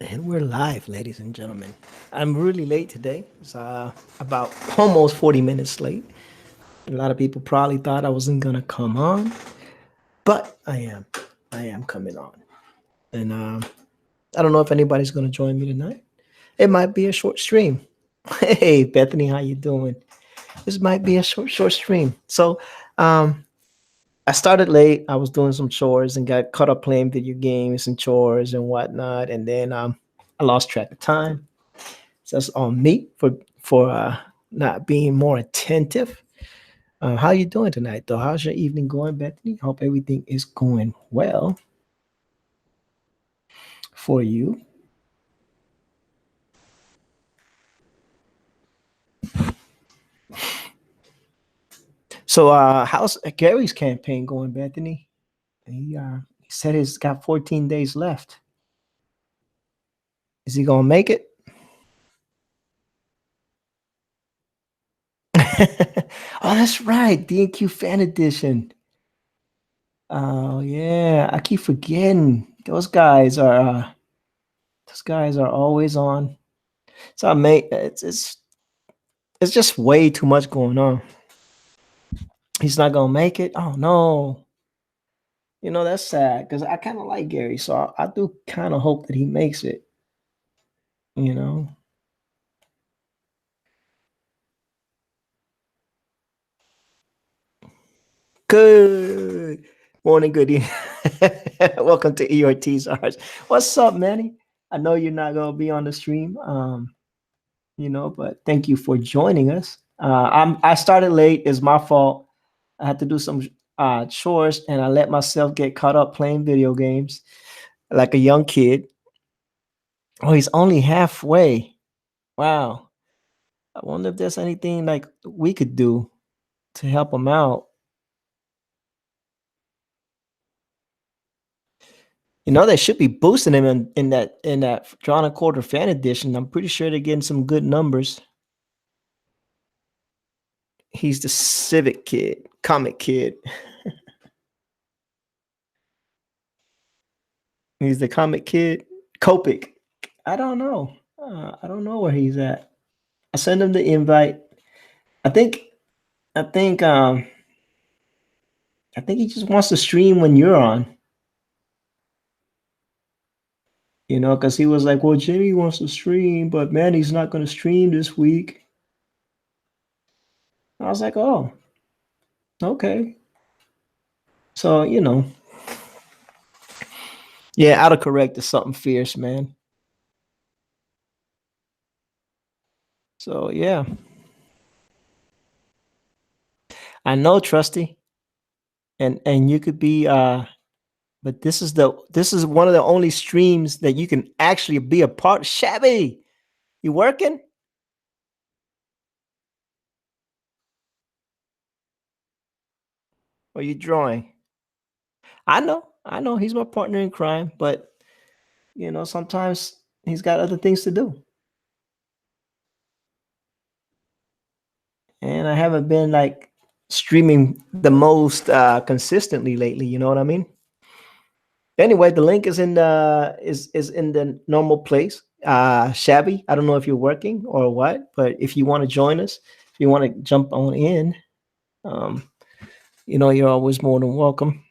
And we're live, ladies and gentlemen. I'm really late today. It's about almost 40 minutes late. A lot of people probably thought I wasn't going to come on, but I am. I am coming on. And I don't know if anybody's going to join me tonight. It might be a short stream. Hey, Bethany, how you doing? This might be a short stream. So um, I started late. I was doing some chores and got caught up playing video games and chores and whatnot. And then I lost track of time. So that's on me for not being more attentive. How you doing tonight, though? How's your evening going, Bethany? Hope everything is going well for you. So, how's Gary's campaign going, Bethany? He said he's got 14 days left. Is he gonna make it? Oh, that's right, D&Q Fan Edition. Oh yeah, I keep forgetting. Those guys are always on. So I make it's just way too much going on. He's not gonna make it. Oh no. That's sad because I kind of like Gary, so I do kind of hope that he makes it. You know, good morning, good evening. Welcome to Ortiz Arts. What's up, Manny? I know you're not gonna be on the stream, but thank you for joining us. I started late. It's my fault. I had to do some chores, and I let myself get caught up playing video games like a young kid. Oh, he's only halfway. Wow. I wonder if there's anything like we could do to help him out. They should be boosting him in that drawn a quarter fan edition. I'm pretty sure they're getting some good numbers. He's the civic kid, comic kid. He's the comic kid. Copic. I don't know. I don't know where he's at. I sent him the invite. I think. I think. I think he just wants to stream when you're on. Because he was like, "Well, Jimmy wants to stream, but man, he's not going to stream this week." I was like, "Oh, okay." So yeah, autocorrect is something fierce, man. So yeah, I know, Trusty, and you could be but this is one of the only streams that you can actually be a part. Shabby, you working? Or you drawing? I know he's my partner in crime, but sometimes he's got other things to do. And I haven't been like streaming the most consistently lately, you know what I mean? Anyway, the link is in the normal place. Shabby, I don't know if you're working or what, but if you want to join us, if you want to jump on in, um, you're always more than welcome.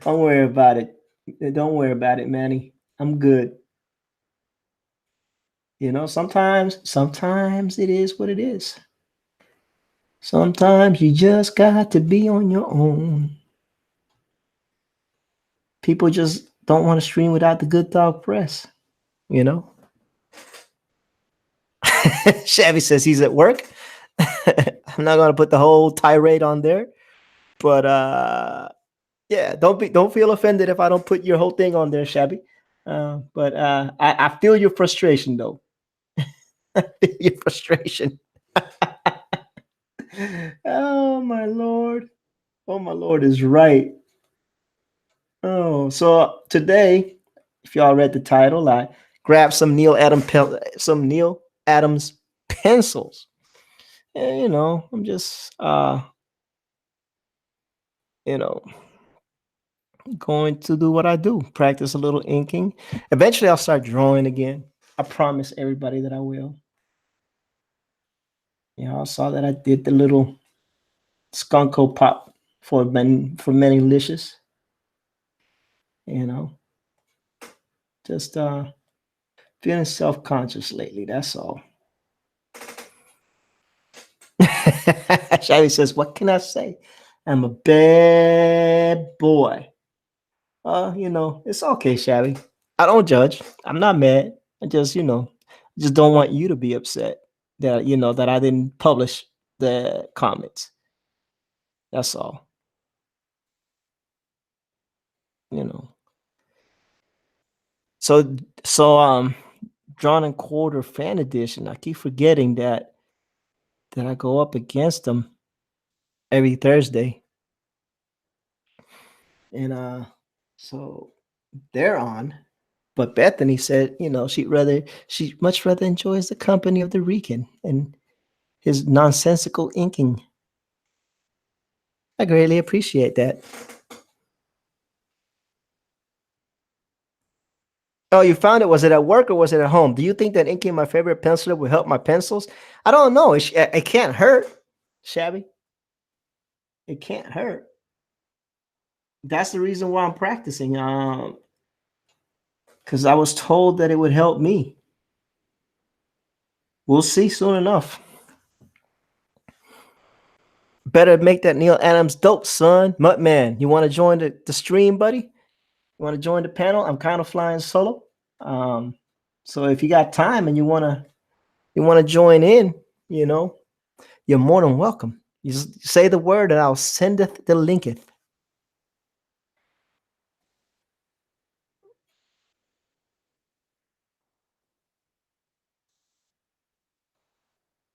Don't worry about it. Don't worry about it, Manny. I'm good. Sometimes it is what it is. Sometimes you just got to be on your own. People just don't want to stream without the good dog press, you know? Chevy says he's at work. I'm not gonna put the whole tirade on there, but yeah, don't feel offended if I don't put your whole thing on there, Shabby. But I feel your frustration though. I feel your frustration. Oh my lord. Oh my lord is right. Oh, so today, if y'all read the title, I grabbed some Neal Adams pencils. And I'm just you know, going to do what I do, practice a little inking. Eventually, I'll start drawing again. I promise everybody that I will. I saw that I did the little skunko pop for many licious. You know, just feeling self conscious lately. That's all. Shabby says, "What can I say? I'm a bad boy." It's okay, Shabby. I don't judge. I'm not mad. I just, just don't want you to be upset that that I didn't publish the comments. That's all. You know. So so drawn and quarter fan edition. I keep forgetting that I go up against them every Thursday. And so they're on. But Bethany said, she much rather enjoys the company of the Rican and his nonsensical inking. I greatly appreciate that. Oh, you found it? Was it at work or was it at home? Do you think that inking my favorite pencil will help my pencils? I don't know. It can't hurt, Shabby. It can't hurt. That's the reason why I'm practicing. Because I was told that it would help me. We'll see soon enough. Better make that Neal Adams dope, son. Muttman, you want to join the stream, buddy? You want to join the panel? I'm kind of flying solo. So if you got time and you want to join in, you're more than welcome. You just say the word and I'll sendeth the linketh.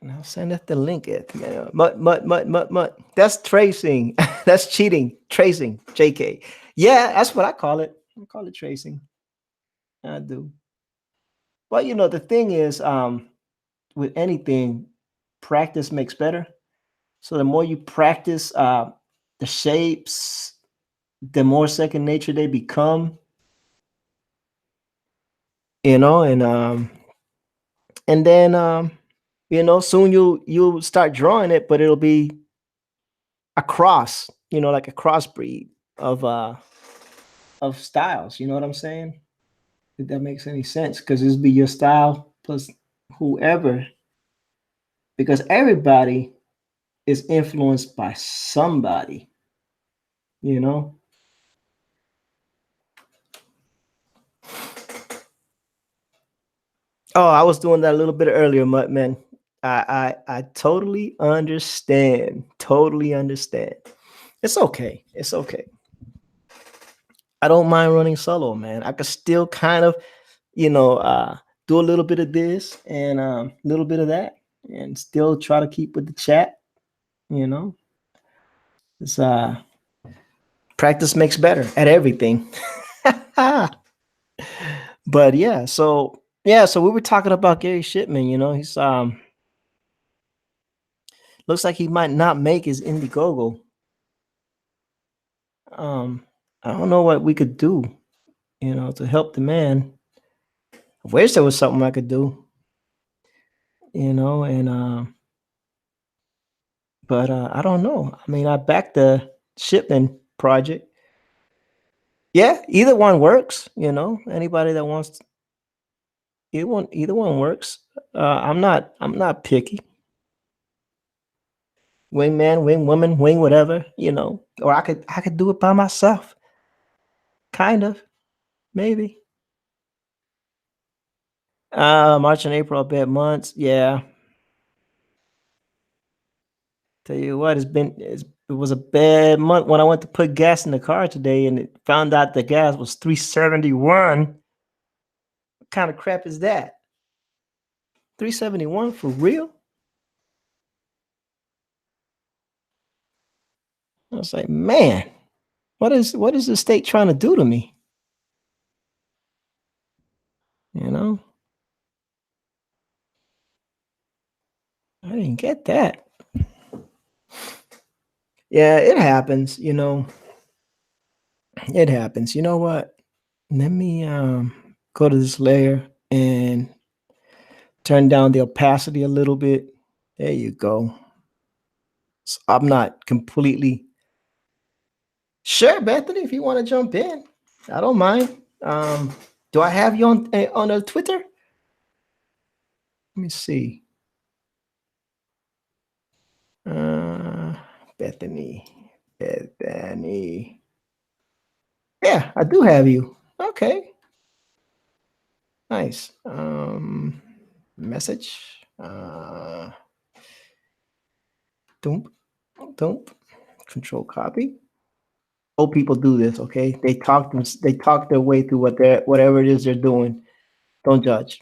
And I'll sendeth the linketh. Mutt. That's tracing. That's cheating. Tracing. JK. Yeah, that's what I call it. I call it tracing. I do. But the thing is, with anything, practice makes better. So the more you practice the shapes, the more second nature they become. And then soon you'll start drawing it, but it'll be a cross, like a crossbreed of styles. You know what I'm saying? If that makes any sense, because this be your style plus whoever, because everybody is influenced by somebody, you know. Oh, I was doing that a little bit earlier, man. I totally understand. Totally understand. It's okay. It's okay. I don't mind running solo, man. I could still kind of, do a little bit of this and a little bit of that, and still try to keep with the chat. You know, it's practice makes better at everything. But so we were talking about Gary Shipman. He's looks like he might not make his Indiegogo. I don't know what we could do, to help the man. I wish there was something I could do, and but I don't know. I mean, I backed the Shipman project. Yeah, either one works. Anybody that wants either one works. I'm not picky. Wing man, wing woman, wing whatever. Or I could do it by myself. Kind of, maybe. March and April are bad months. Yeah. Tell you what, it was a bad month when I went to put gas in the car today and it found out the gas was 371. What kind of crap is that? 371 for real? I was like, man, what is the state trying to do to me? You know? I didn't get that. Yeah, it happens. It happens. You know what? Let me go to this layer and turn down the opacity a little bit. There you go. So I'm not completely sure, Bethany. If you want to jump in, I don't mind. Do I have you on a Twitter? Let me see. Uh, Bethany, Bethany. Yeah, I do have you. Okay, nice. Message. Doom, doom. Control copy. Old people do this, okay? They talk their way through whatever it is they're doing. Don't judge.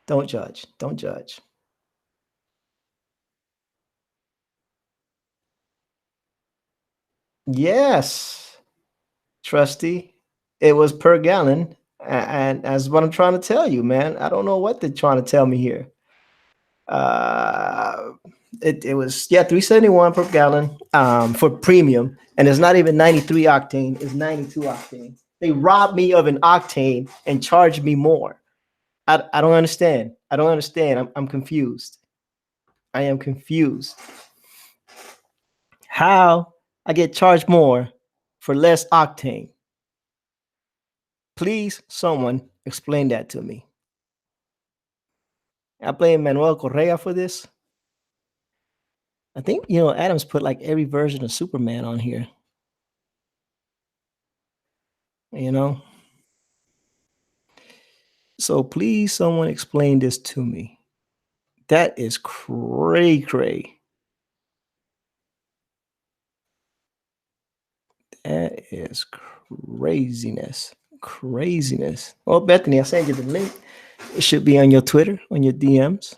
Don't judge. Don't judge. Yes, trusty. It was per gallon. And that's what I'm trying to tell you, man. I don't know what they're trying to tell me here. Uh it was 371 per gallon for premium, and it's not even 93 octane, it's 92 octane. They robbed me of an octane and charged me more. I don't understand. I don't understand. I'm confused. I am confused. How I get charged more for less octane? Please, someone explain that to me. I blame Manuel Correa for this. I think Adams put like every version of Superman on here. You know, so please, someone explain this to me. That is cray cray. That is craziness. Craziness. Well, Bethany, I sent you the link. It should be on your Twitter, on your DMs.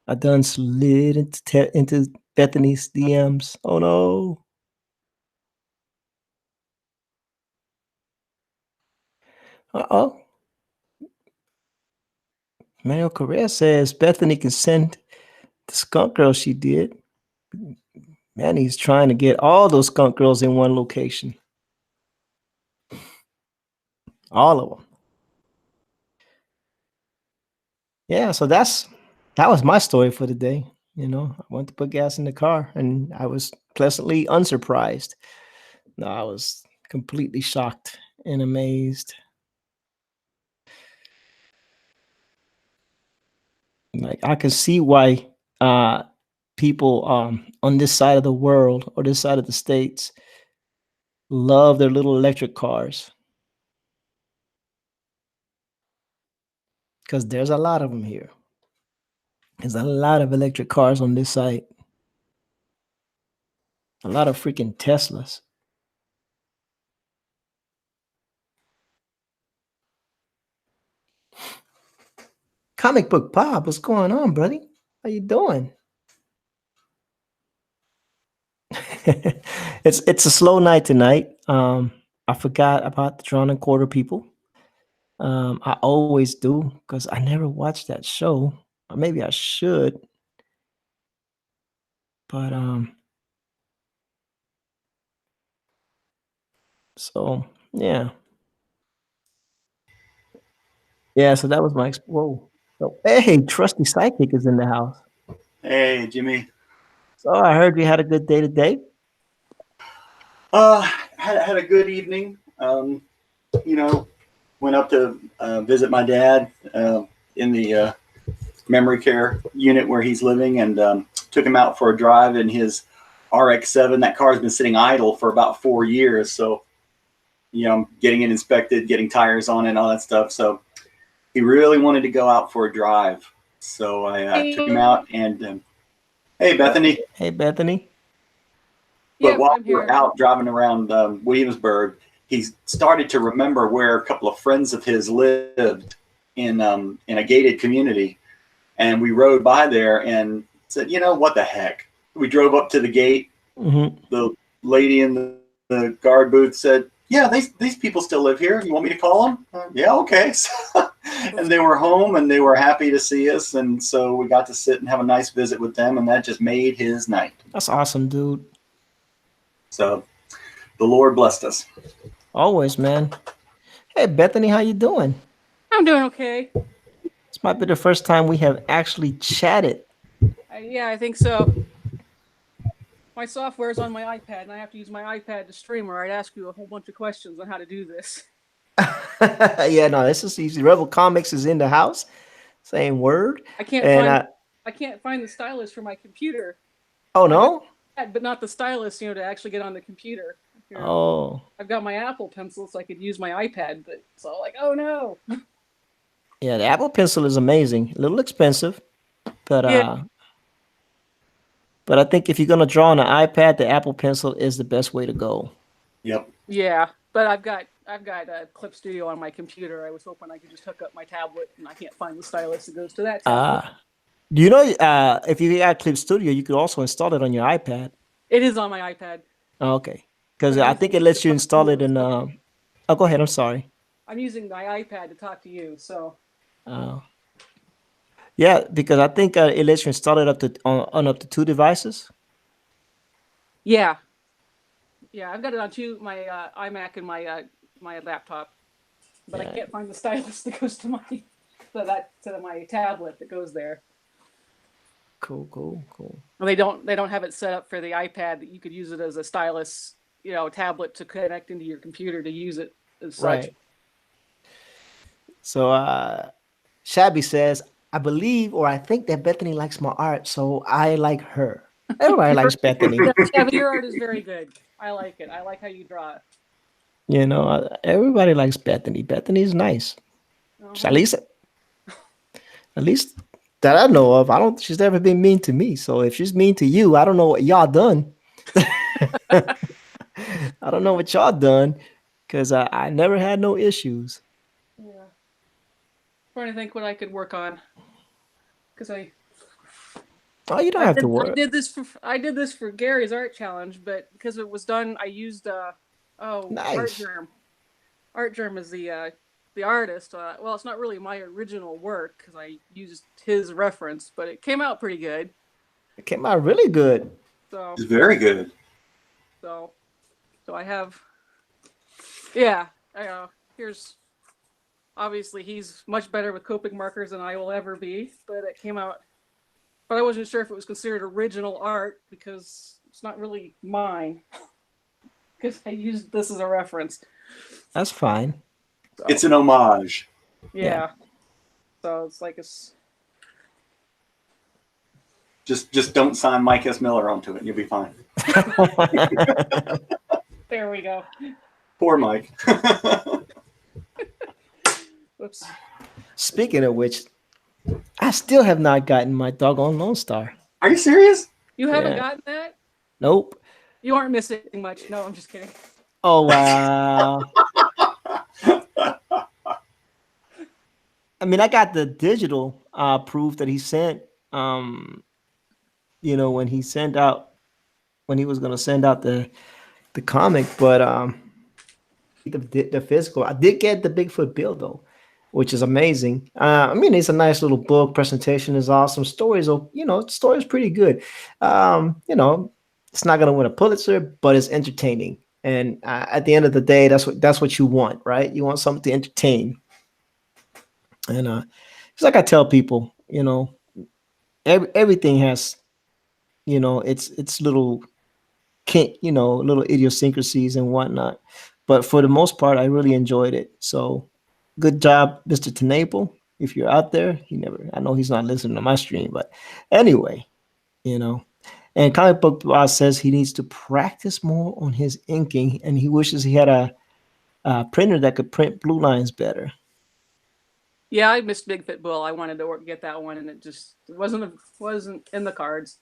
I done slid into Bethany's DMs. Oh no. Uh-oh. Manuel Correa says Bethany can send the skunk girl she did. Man, he's trying to get all those skunk girls in one location. All of them. Yeah, so that was my story for the day. I went to put gas in the car and I was pleasantly unsurprised. No, I was completely shocked and amazed. Like I can see why people on this side of the world or this side of the states love their little electric cars, because there's a lot of them here. There's a lot of electric cars on this site. A lot of freaking Teslas. Comic book Bob, what's going on, buddy? How you doing? It's a slow night tonight. I forgot about the Drawn and Quarter people. I always do because I never watched that show. Or maybe I should, but so yeah, yeah. So that was my whoa. So, hey, trusty psychic is in the house. Hey, Jimmy. So I heard you had a good day today. Had a good evening. You know, went up to visit my dad in the memory care unit where he's living, and took him out for a drive in his RX-7. That car's been sitting idle for about 4 years, so getting it inspected, getting tires on it, and all that stuff. So he really wanted to go out for a drive, so I took him out. And hey, Bethany. Hey, Bethany. But while we were out driving around Williamsburg, he started to remember where a couple of friends of his lived in a gated community. And we rode by there and said, what the heck? We drove up to the gate. Mm-hmm. The lady in the guard booth said, yeah, these people still live here. You want me to call them? Yeah, okay. And they were home and they were happy to see us. And so we got to sit and have a nice visit with them. And that just made his night. That's awesome, dude. So the Lord blessed us. Always, man. Hey, Bethany, how you doing? I'm doing okay. This might be the first time we have actually chatted. Yeah, I think so. My software is on my iPad, and I have to use my iPad to stream, or I'd ask you a whole bunch of questions on how to do this. Yeah, no, this is easy. Rebel Comics is in the house. Same word. I can't And find the stylus for my computer. oh no. But not the stylus, to actually get on the computer. Oh. I've got my Apple Pencil, so I could use my iPad, but it's all like, oh no. Yeah, the Apple Pencil is amazing. A little expensive, but Yeah. but I think if you're gonna draw on an iPad, the Apple Pencil is the best way to go. Yep. Yeah, but I've got Clip Studio on my computer. I was hoping I could just hook up my tablet, and I can't find the stylus that goes to that tablet. Do you know if you got Clip Studio, you could also install it on your iPad? It is on my iPad. Oh, okay, because I think it lets you install it in. Oh, go ahead. I'm sorry. I'm using my iPad to talk to you, so. Yeah, because I think it lets you install it on up to 2 devices. Yeah. Yeah, I've got it on my iMac and my my laptop, but I can't find the stylus that goes to my my tablet that goes there. Cool. Well, they don't have it set up for the iPad that you could use it as a stylus, tablet to connect into your computer to use it as such. Right. So Shabby says, I believe or I think that Bethany likes my art, so I like her. Everybody likes Bethany. Yeah, your art is very good. I like it. I like how you draw it. Everybody likes Bethany. Bethany's nice. So at least that I know of. She's never been mean to me. So if she's mean to you, I don't know what y'all done. I don't know what y'all done, because I never had no issues. Yeah. Trying to think what I could work on, because you don't have to work. I did this for Gary's art challenge, but because it was done, I used nice. Art Germ is the artist. Well, it's not really my original work because I used his reference, but it came out pretty good. It came out really good. So it's very good. So I have. Yeah. Here's. Obviously, he's much better with Copic markers than I will ever be, but it came out. But I wasn't sure if it was considered original art because it's not really mine. Because I used this as a reference. That's fine. So, it's an homage. Yeah. So it's like it's. Just don't sign Mike S. Miller onto it, and you'll be fine. There we go. Poor Mike. Whoops. Speaking of which, I still have not gotten my doggone Lone Star. Are you serious? You haven't gotten that? Nope. You aren't missing much. No, I'm just kidding. Oh, wow. I mean, I got the digital proof that he sent, when he was going to send out the comic, but the physical, I did get the Bigfoot bill though, which is amazing. I mean, it's a nice little book. Presentation is awesome. Stories pretty good. It's not going to win a Pulitzer, but it's entertaining. And at the end of the day, that's what you want, right? You want something to entertain. And it's like I tell people, everything has, it's little little idiosyncrasies and whatnot. But for the most part, I really enjoyed it. So good job, Mr. Tenable. If you're out there, I know he's not listening to my stream, but anyway, and Comic Book Boss says he needs to practice more on his inking, and he wishes he had a printer that could print blue lines better. Yeah, I missed Bigfoot Bull. I wanted to get that one, and it wasn't in the cards.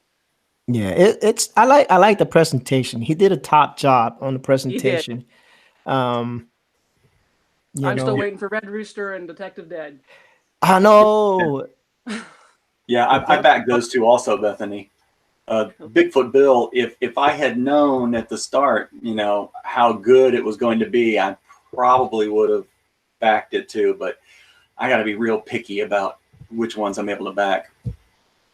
Yeah, I like the presentation. He did a top job on the presentation. I'm still waiting for Red Rooster and Detective Dead. I know. Yeah, I back those two also, Bethany. Bigfoot Bill, if I had known at the start, how good it was going to be, I probably would have backed it too. But I got to be real picky about which ones I'm able to back.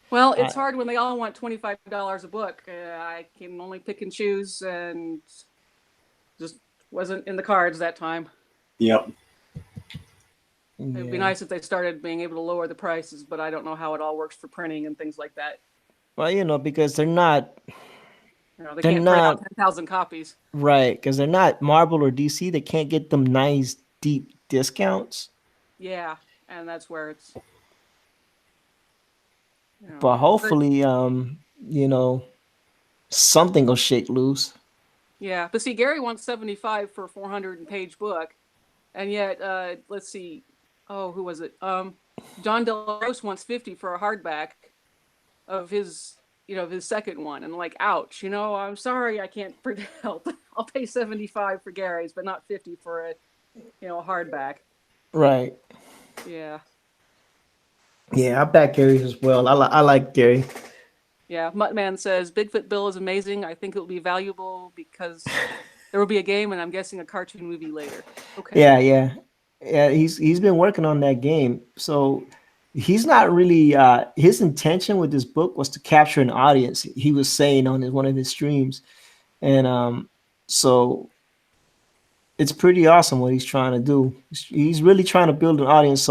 Well, it's hard when they all want $25 a book. I can only pick and choose, and just wasn't in the cards that time. Yep. It'd be nice if they started being able to lower the prices, but I don't know how it all works for printing and things like that. Well, because they're not. They can't print out 10,000 copies. Right, because they're not Marvel or DC. They can't get them nice, deep discounts. Yeah, and that's where it's. But hopefully, something will shake loose. Yeah, but see, Gary wants 75 for a 400-page book, and yet, let's see, who was it? John Del Rose wants 50 for a hardback of his, his second one, and like, ouch, I'm sorry, I can't print out. I'll pay 75 for Gary's, but not 50 for a, a hardback. Right. Yeah. Yeah, I back Gary's as well. I like Gary. Yeah, Muttman says Bigfoot Bill is amazing. I think it will be valuable because there will be a game, and I'm guessing a cartoon movie later. Okay. Yeah. He's been working on that game, so he's not really. His intention with this book was to capture an audience. He was saying on one of his streams, and so it's pretty awesome what he's trying to do. He's really trying to build an audience,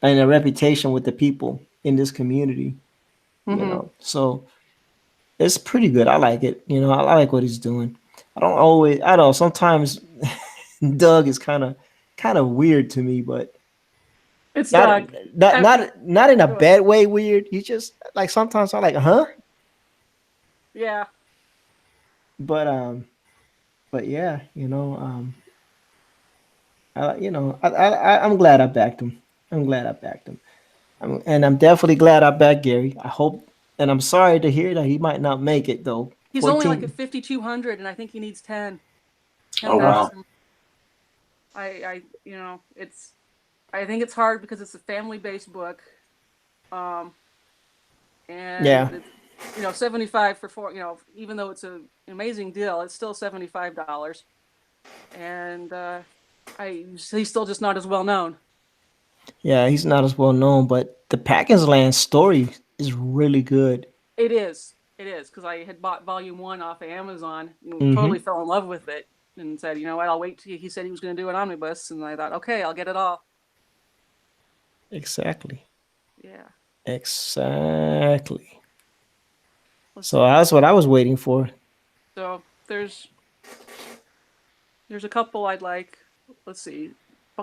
and a reputation with the people in this community. So it's pretty good. I like it. I like what he's doing. I know sometimes Doug is kind of weird to me, but it's not Doug. Not in a bad way weird. He just like sometimes I'm like, huh? Yeah. But yeah, I'm glad I backed him. And I'm definitely glad I backed Gary. I hope, and I'm sorry to hear that he might not make it though. He's 14. only like a 5,200, and I think he needs 10. Oh wow! I think it's hard because it's a family-based book, and yeah, it's, 75 for 4. Even though it's an amazing deal, it's still $75, and he's still just not as well known. Yeah, he's not as well known, but the Packers Land story is really good. It is because I had bought volume 1 off of Amazon and totally fell in love with it and said, you know what, I'll wait till he said he was going to do an omnibus, and I thought, okay, I'll get it all. Exactly. Yeah. Exactly. So that's what I was waiting for. So there's a couple I'd like. Let's see.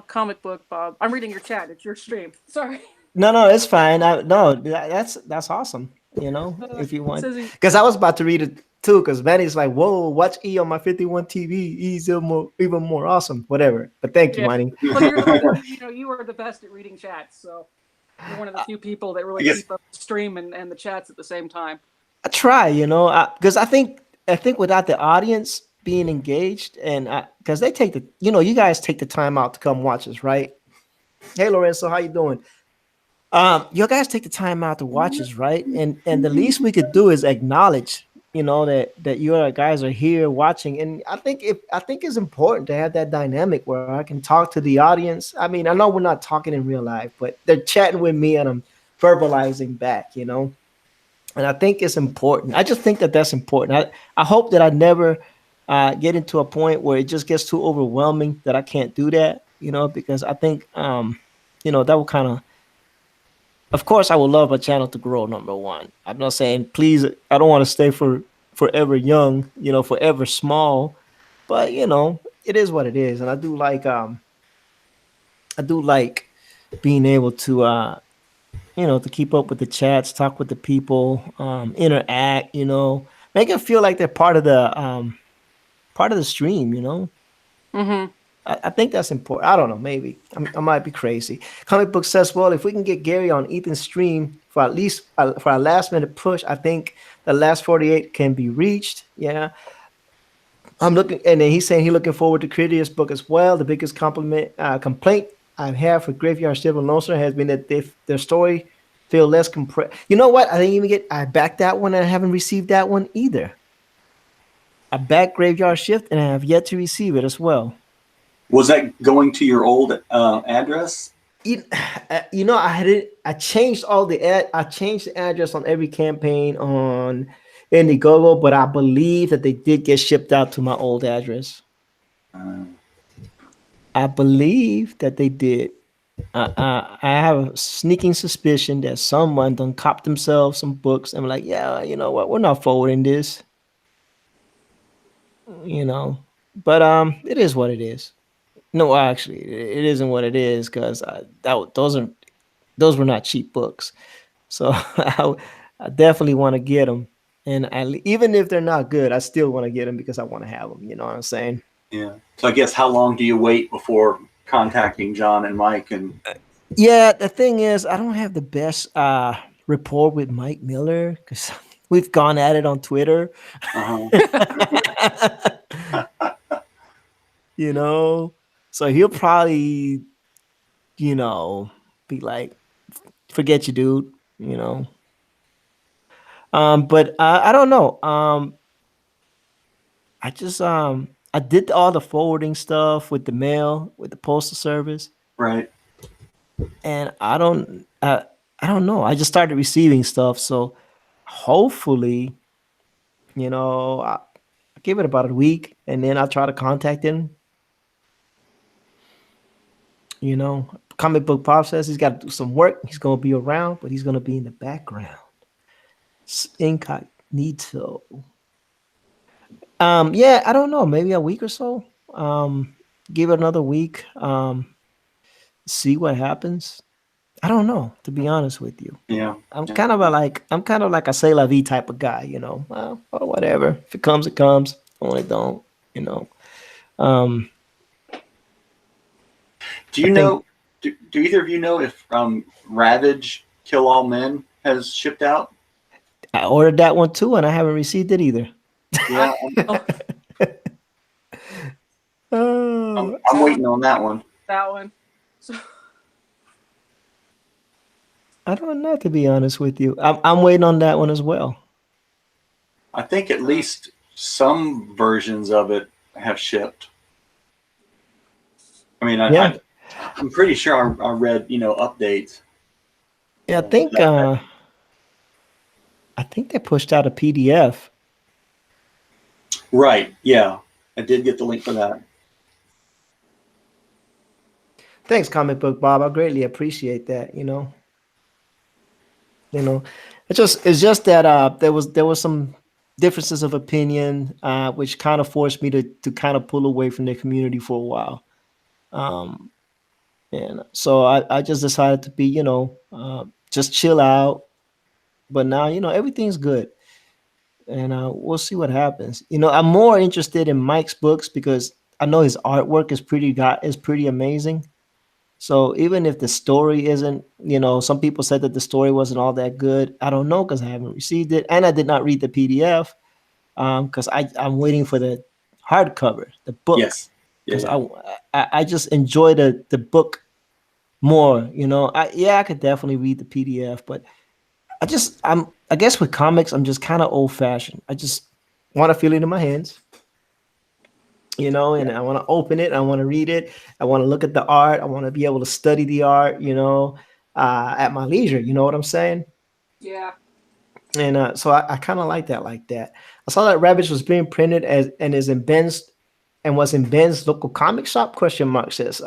Comic book, Bob. I'm reading your chat. It's your stream. Sorry. No, it's fine. That's awesome. If you want, because I was about to read it too. Because Manny's like, "Whoa, watch E on my 51 TV. E's even more awesome." Whatever. But thank you, Manny. Well, you are the best at reading chats. So you're one of the few people that really keep up the stream and the chats at the same time. I try, because I think without the audience being engaged, and because they take you guys take the time out to come watch us, right? Hey, Lorenzo, how you doing? You guys take the time out to watch us, right? And the least we could do is acknowledge, that you guys are here watching. And I think it's important to have that dynamic where I can talk to the audience. I mean, I know we're not talking in real life, but they're chatting with me and I'm verbalizing back, And I think it's important. I just think that's important. I hope that I never get into a point where it just gets too overwhelming that I can't do that, because I think, that will kind of course, I would love my channel to grow, number one. I'm not saying, please, I don't want to stay forever young, forever small, but, it is what it is. And I do like being able to, to keep up with the chats, talk with the people, interact, make it feel like they're part of the stream, Mm-hmm. I think that's important. I don't know, maybe I might be crazy. Comic Book says, well, if we can get Gary on Ethan's stream for at least for our last minute push, I think the last 48 can be reached. Yeah. I'm looking, and then he's saying he's looking forward to Critias book as well. The biggest complaint I've had for Graveyard Shift and Lonestar has been that their story feel less compressed. You know what? I backed that one and I haven't received that one either. I backed Graveyard Shift and I have yet to receive it as well. Was that going to your old address? I changed I changed the address on every campaign on Indiegogo, but I believe that they did get shipped out to my old address. I believe that they did. I have a sneaking suspicion that someone done copped themselves some books and like, yeah, you know what, we're not forwarding this, you know. But it is what it is. No, actually, it isn't what it is because those were not cheap books. So I definitely want to get them, and even if they're not good, I still want to get them because I want to have them. You know what I'm saying? Yeah. So I guess how long do you wait before contacting John and Mike? And Yeah, the thing is, I don't have the best rapport with Mike Miller because we've gone at it on Twitter. You know, so he'll probably, be like, "Forget you, dude." You know. But I don't know. I did all the forwarding stuff with the mail, with the postal service, right. and I don't know. I just started receiving stuff, so hopefully, I give it about a week, and then I'll try to contact him. Comic book pop says he's got to do some work. He's gonna be around, but he's gonna be in the background, incognito. Yeah, I don't know. Maybe a week or so. Give it another week. See what happens. I don't know, to be honest with you. Yeah. I'm kind of like a say la vie type of guy, Well, or whatever. If it comes, it comes. When it don't, you know. Um, Do you know? Do either of you know if Ravage Kill All Men has shipped out? I ordered that one too, and I haven't received it either. Yeah. I'm waiting on that one. That one. So, I don't know, to be honest with you. I'm waiting on that one as well. I think at least some versions of it have shipped. I mean, I'm pretty sure I read, updates. Yeah, I think they pushed out a PDF. Right. Yeah. I did get the link for that. Thanks, Comic Book Bob. I greatly appreciate that. It's just that there was some differences of opinion, which kind of forced me to kind of pull away from the community for a while. And so I just decided to be, just chill out. But now, everything's good. And we'll see what happens. I'm more interested in Mike's books because I know his artwork is pretty amazing. So even if the story isn't, some people said that the story wasn't all that good. I don't know because I haven't received it, and I did not read the PDF because I'm waiting for the hardcover, the book. Yes. Because I just enjoy the book more. I could definitely read the PDF, but I guess with comics I'm just kind of old fashioned. I just want to feel it in my hands. And I want to open it. I want to read it. I want to look at the art. I want to be able to study the art, at my leisure. You know what I'm saying? yeah. And so I kind of like that. I saw that Ravage was being printed was in Ben's local comic shop, ? Says.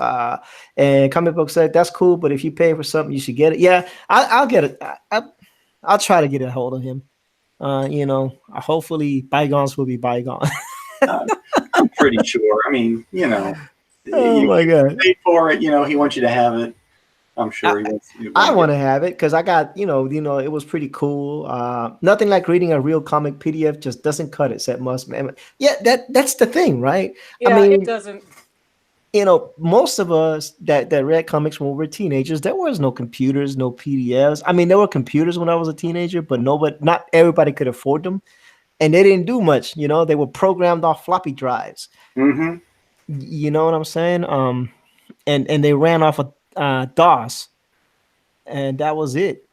And Comic Book said, that's cool, but if you pay for something, you should get it. Yeah, I'll get it. I'll try to get a hold of him. Hopefully bygones will be bygones. I'm pretty sure. I mean, Oh my God. Paid for it. He wants you to have it. I'm sure I want to have it because I got, it was pretty cool. Nothing like reading a real comic PDF just doesn't cut it, said Must. Yeah, that's the thing, right? Yeah, it doesn't. Most of us that read comics when we were teenagers, there was no computers, no PDFs. I mean, there were computers when I was a teenager, but not everybody could afford them. And they didn't do much, they were programmed off floppy drives. Mm-hmm. You know what I'm saying? And they ran off of DOS, and that was it.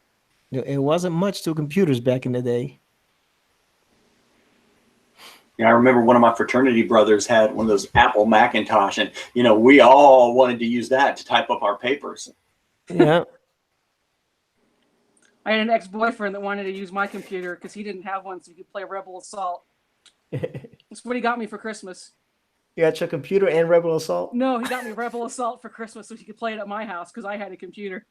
It wasn't much to computers back in the day. I remember one of my fraternity brothers had one of those Apple Macintosh, and we all wanted to use that to type up our papers. Yeah. I had an ex-boyfriend that wanted to use my computer because he didn't have one, so he could play Rebel Assault. That's what he got me for Christmas. You got your computer and Rebel Assault? No, he got me Rebel Assault for Christmas so he could play it at my house because I had a computer.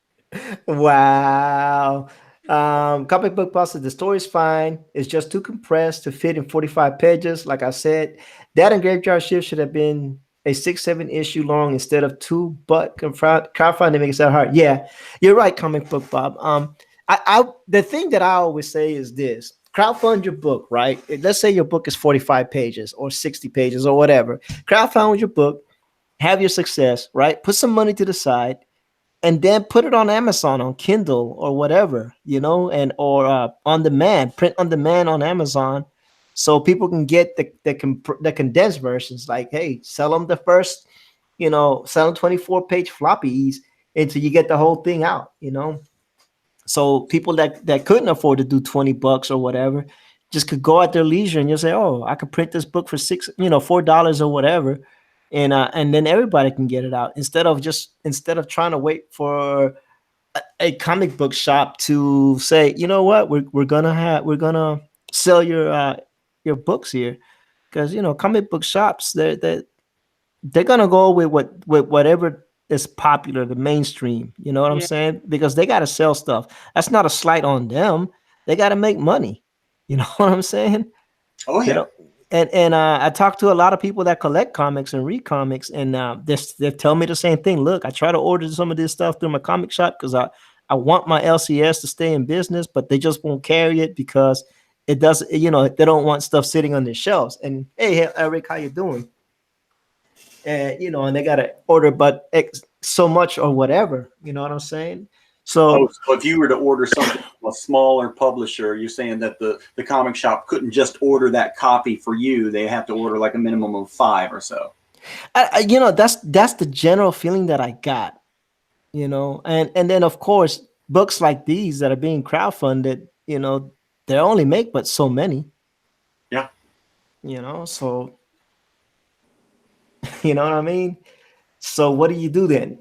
Wow. Comic Book Boss said the story's fine. It's just too compressed to fit in 45 pages. Like I said, that and Graveyard Shift should have been a 6-7 issue long instead of 2, but crowdfunding makes that hard. Yeah, you're right, Comic Book Bob. The thing that I always say is this: crowdfund your book, right? Let's say your book is 45 pages or 60 pages or whatever. Crowdfund your book, have your success, right? Put some money to the side, and then put it on Amazon, on Kindle or whatever, or on demand, print on demand on Amazon, so people can get the condensed versions. Like, hey, sell them the first, sell them 24-page floppies until you get the whole thing out, So people that couldn't afford to do $20 or whatever just could go at their leisure and just say, oh, I could print this book for $4 or whatever. And then everybody can get it out instead of trying to wait for a comic book shop to say, you know what, we're gonna sell your books here, because comic book shops they're gonna go with whatever is popular, the mainstream. You know what I'm saying? Because they gotta sell stuff. That's not a slight on them. They gotta make money. You know what I'm saying? Oh yeah. And I talked to a lot of people that collect comics and read comics, and they tell me the same thing. Look, I try to order some of this stuff through my comic shop because I want my LCS to stay in business, but they just won't carry it because it doesn't. They don't want stuff sitting on their shelves. And hey, Eric, how you doing? And and they gotta order, but so much or whatever. You know what I'm saying? So if you were to order something from a smaller publisher, you're saying that the comic shop couldn't just order that copy for you. They have to order like a minimum of 5 or so. That's the general feeling that I got, and then of course books like these that are being crowdfunded, they only make but so many. Yeah. So you know what I mean? So what do you do then?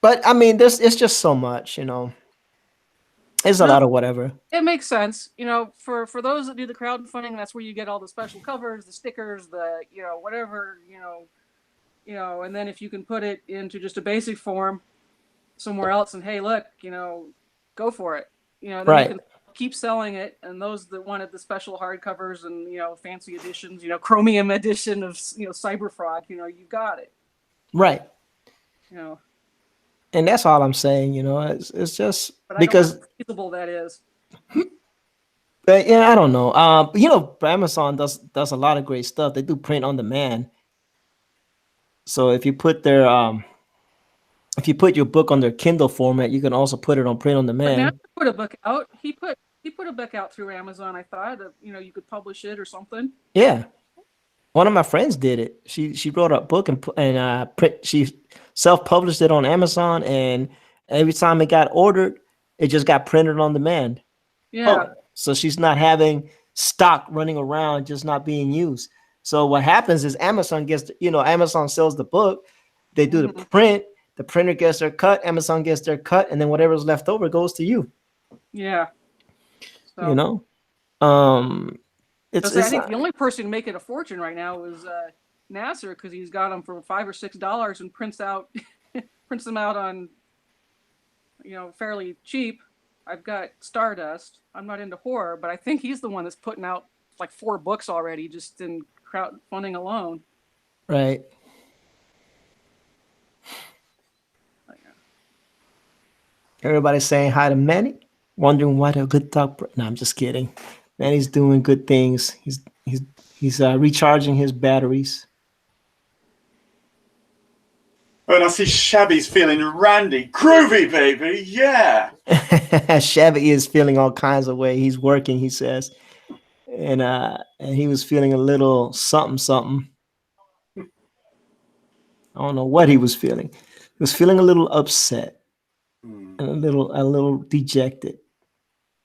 But I mean, it's just so much, It's a lot of whatever. It makes sense, for those that do the crowdfunding. That's where you get all the special covers, the stickers, the whatever, and then if you can put it into just a basic form somewhere else, and hey, look, go for it, then right. You can keep selling it, and those that wanted the special hardcovers and fancy editions, chromium edition of Cyberfrog, you got it, right. And that's all I'm saying, it's just because feasible that is. But yeah, I don't know. Amazon does a lot of great stuff. They do print on demand. So if you put your book on their Kindle format, you can also put it on print on demand. But now put a book out. He put a book out through Amazon. I thought you could publish it or something. Yeah. One of my friends did it. She wrote a book and she self-published it on Amazon, and every time it got ordered, it just got printed on demand. Yeah. So she's not having stock running around just not being used. So what happens is Amazon Amazon sells the book, they do the print, the printer gets their cut, Amazon gets their cut, and then whatever's left over goes to you. Yeah. So. I think the only person making a fortune right now is Nasser, because he's got them for $5 or $6 and prints them out on fairly cheap. I've got Stardust. I'm not into horror, but I think he's the one that's putting out like 4 books already just in crowdfunding alone. Right. Everybody's saying hi to Manny, wondering why the good talk. No, I'm just kidding. Manny's doing good things. He's recharging his batteries. And I see Shabby's feeling randy, groovy, baby, yeah. Shabby is feeling all kinds of way. He's working, he says, and he was feeling a little something. I don't know what he was feeling. He was feeling a little upset, and a little dejected,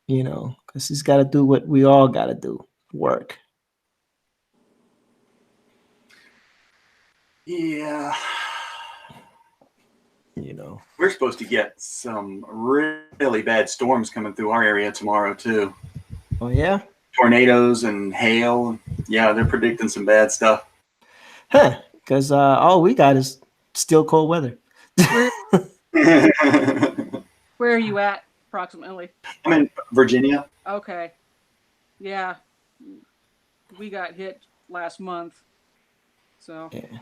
because he's got to do what we all got to do. work. Yeah. You know. We're supposed to get some really bad storms coming through our area tomorrow too. Oh yeah. Tornadoes and hail. Yeah, they're predicting some bad stuff. Huh? Because all we got is still cold weather. Where I'm where are you at approximately? in Virginia. Okay. Yeah. We got hit last month. So Yeah.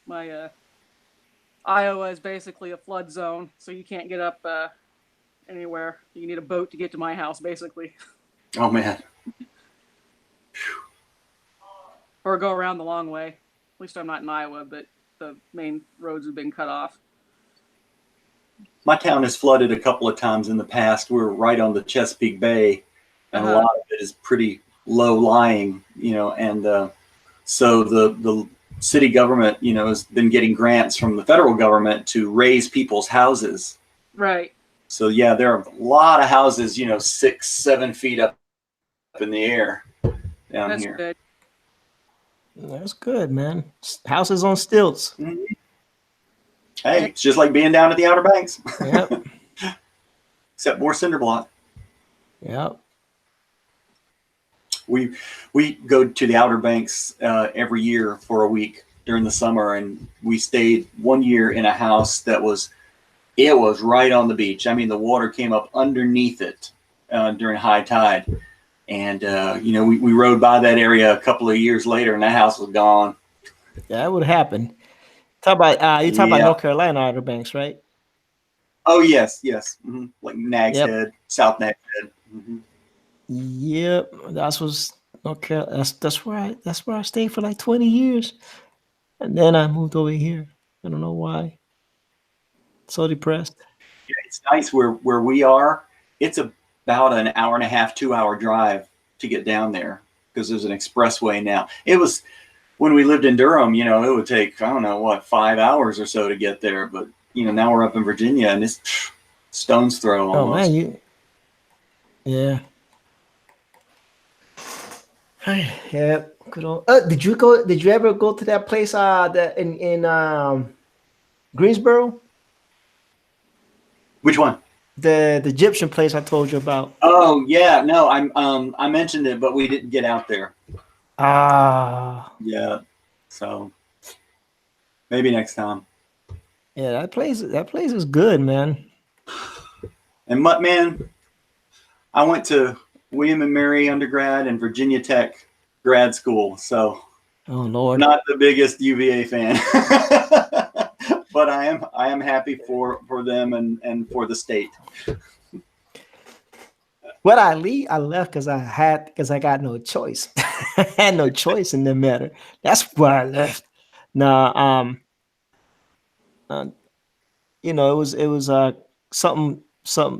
my Iowa is basically a flood zone, so you can't get up anywhere. You need a boat to get to my house, basically, Oh man. or go around the long way. At least I'm not in Iowa, but the main roads have been cut off. My town has flooded a couple of times in the past. We're right on the Chesapeake Bay, and a lot of it is pretty low lying, and so the city government, has been getting grants from the federal government to raise people's houses. Right. So yeah, there are a lot of houses, 6-7 feet up in the air down That's here. good. That's good, man. Houses on stilts. Mhm. Hey, it's just like being down at the Outer Banks, Yep. except more cinder block. Yep. We go to the Outer Banks every year for a week during the summer, and we stayed one year in a house that was right on the beach. I mean, the water came up underneath it during high tide, and we rode by that area a couple of years later, and that house was gone. That would happen. Talk about you talk about Yeah. North Carolina Outer Banks, right? Oh yes, like Nag's Yep. Head, South Nag's Head. Mm-hmm. Yep. That's where I stayed for like 20 years. And then I moved over here. I don't know why. So depressed. Yeah, it's nice where we are. It's about an hour and a half, 2-hour drive to get down there because there's an expressway now. It was when we lived in Durham, it would take, I don't know what, 5 hours or so to get there. But now we're up in Virginia, and it's stone's throw Oh almost. man, yeah. Yeah. Good old, did you ever go to that place that in Greensboro? Which one? The Egyptian place I told you about. Oh yeah, no, I mentioned it, but we didn't get out there. Ah. Yeah, so maybe next time. Yeah, that place is good, man. And man, I went to William and Mary undergrad and Virginia Tech grad school, so Oh Lord. not the biggest UVA fan, but I am happy for them and for the state. Well, I left because I got no choice. I had no choice in the matter. That's why I left. Nah, it was something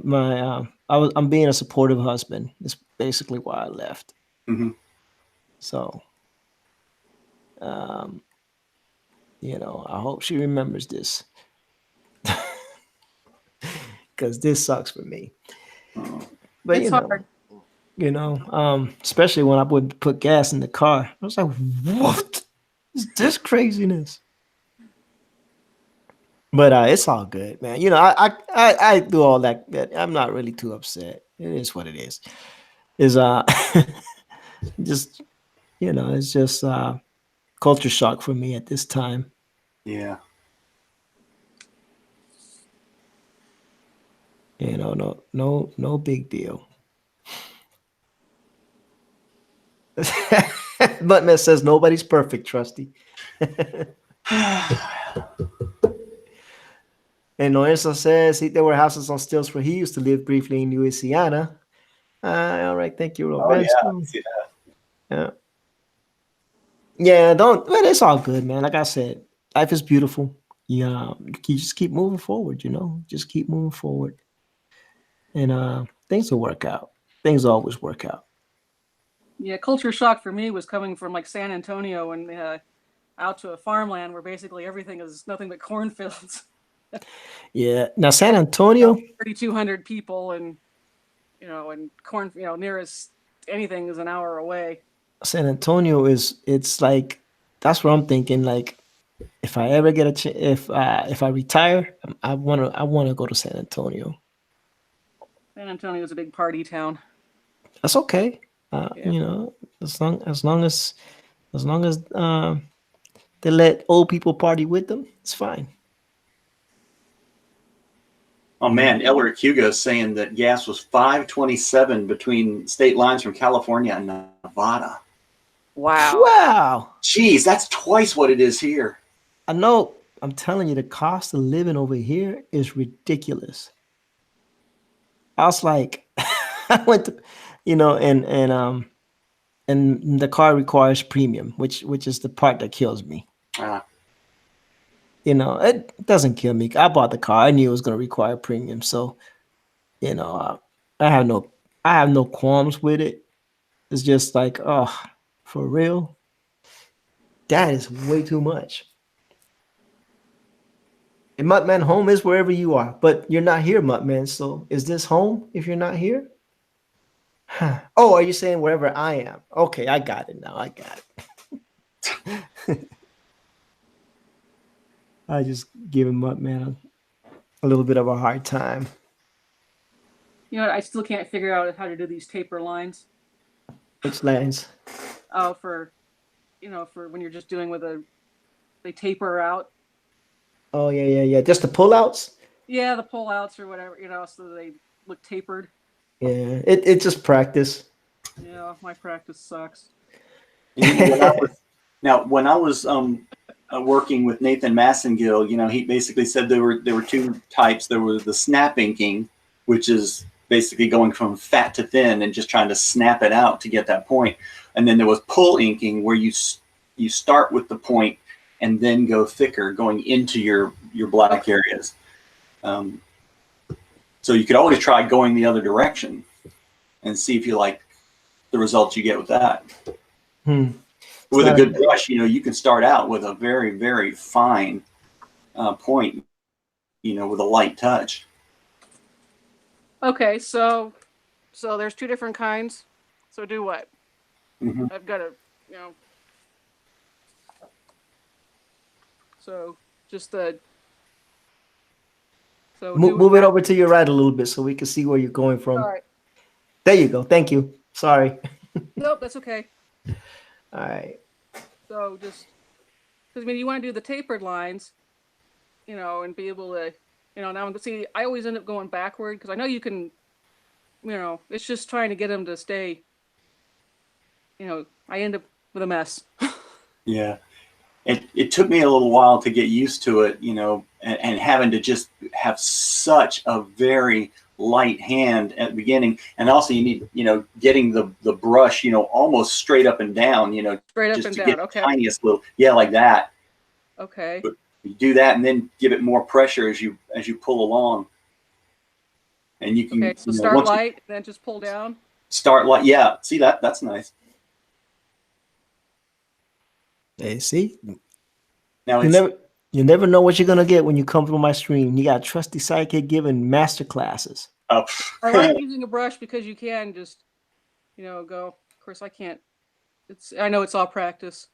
my I'm being a supportive husband. It's basically why I left. Mm-hmm. So, I hope she remembers this because this sucks for me. But It's hard. Especially when I would put gas in the car, I was like, "What is this craziness?" But it's all good, man. I do all that. I'm not really too upset. It is what it is. Is just it's just culture shock for me at this time. Yeah. No big deal. Buttman says nobody's perfect, Trusty. And Lorenzo says there were houses on stilts where he used to live briefly in Louisiana. All right, thank you, Oh yeah, Lorenzo. I see that. Yeah. Yeah, but it's all good, man. Like I said, life is beautiful. Yeah, you just keep moving forward, just keep moving forward. And things will work out. Things always work out. Yeah, culture shock for me was coming from like San Antonio and out to a farmland where basically everything is nothing but cornfields. Yeah. Now San Antonio, 3,200 people and and corn, nearest anything is an hour away. San Antonio it's like that's what I'm thinking. Like if I ever get if I retire, I wanna go to San Antonio. San Antonio is a big party town. That's okay. Yeah. As long as they let old people party with them, it's fine. Oh man, Elric Hugo is saying that gas was $5.27 between state lines from California and Nevada. Wow. Wow. Jeez, that's twice what it is here. I know. I'm telling you, the cost of living over here is ridiculous. I was like, I went to, and the car requires premium, which is the part that kills me. Uh, It doesn't kill me. I bought the car. I knew it was going to require premium, so I have no qualms with it. It's just like, oh, for real, that is way too much. And Muttman, home is wherever you are, but you're not here, Muttman. So is this home if you're not here? Oh, are you saying wherever I am? Okay, I got it now. I got it. I just give him Muttman a little bit of a hard time. You know what? I still can't figure out how to do these taper lines. Which lines? Oh, for when you're just doing they taper out. Oh yeah. Just the pullouts. Yeah, the pull outs or whatever, so they look tapered. Yeah, it's just practice. Yeah, my practice sucks. When I was working with Nathan Massengill, he basically said there were two types. There was the snap inking, which is basically going from fat to thin and just trying to snap it out to get that point. And then there was pull inking, where you start with the point and then go thicker, going into your black areas. So you could always try going the other direction and see if you like the results you get with that. With a good brush, you can start out with a very, very fine point, with a light touch. Okay, so there's two different kinds. So do what? Mm-hmm. I've got to, so just the. So move it over to your right a little bit so we can see where you're going from. All right. There you go. Thank you. Sorry. Nope, that's okay. All right. So just because you want to do the tapered lines, and be able to, now see, I always end up going backward because I know you can, it's just trying to get them to stay. I end up with a mess. Yeah. It took me a little while to get used to it, and having to just have such a very light hand at the beginning. And also you need, getting the brush, almost straight up and down, Straight up just and to down. get Okay. the tiniest little, like that. Okay. But you do that and then give it more pressure as you pull along. And you can, Okay, so start light and then just pull down. Start light. Yeah. See that's nice. Hey, see? Now you never know what you're gonna get when you come from my stream. You got trusty sidekick giving master classes. Oh. I like using a brush because you can just, go. Of course, I can't. I know it's all practice.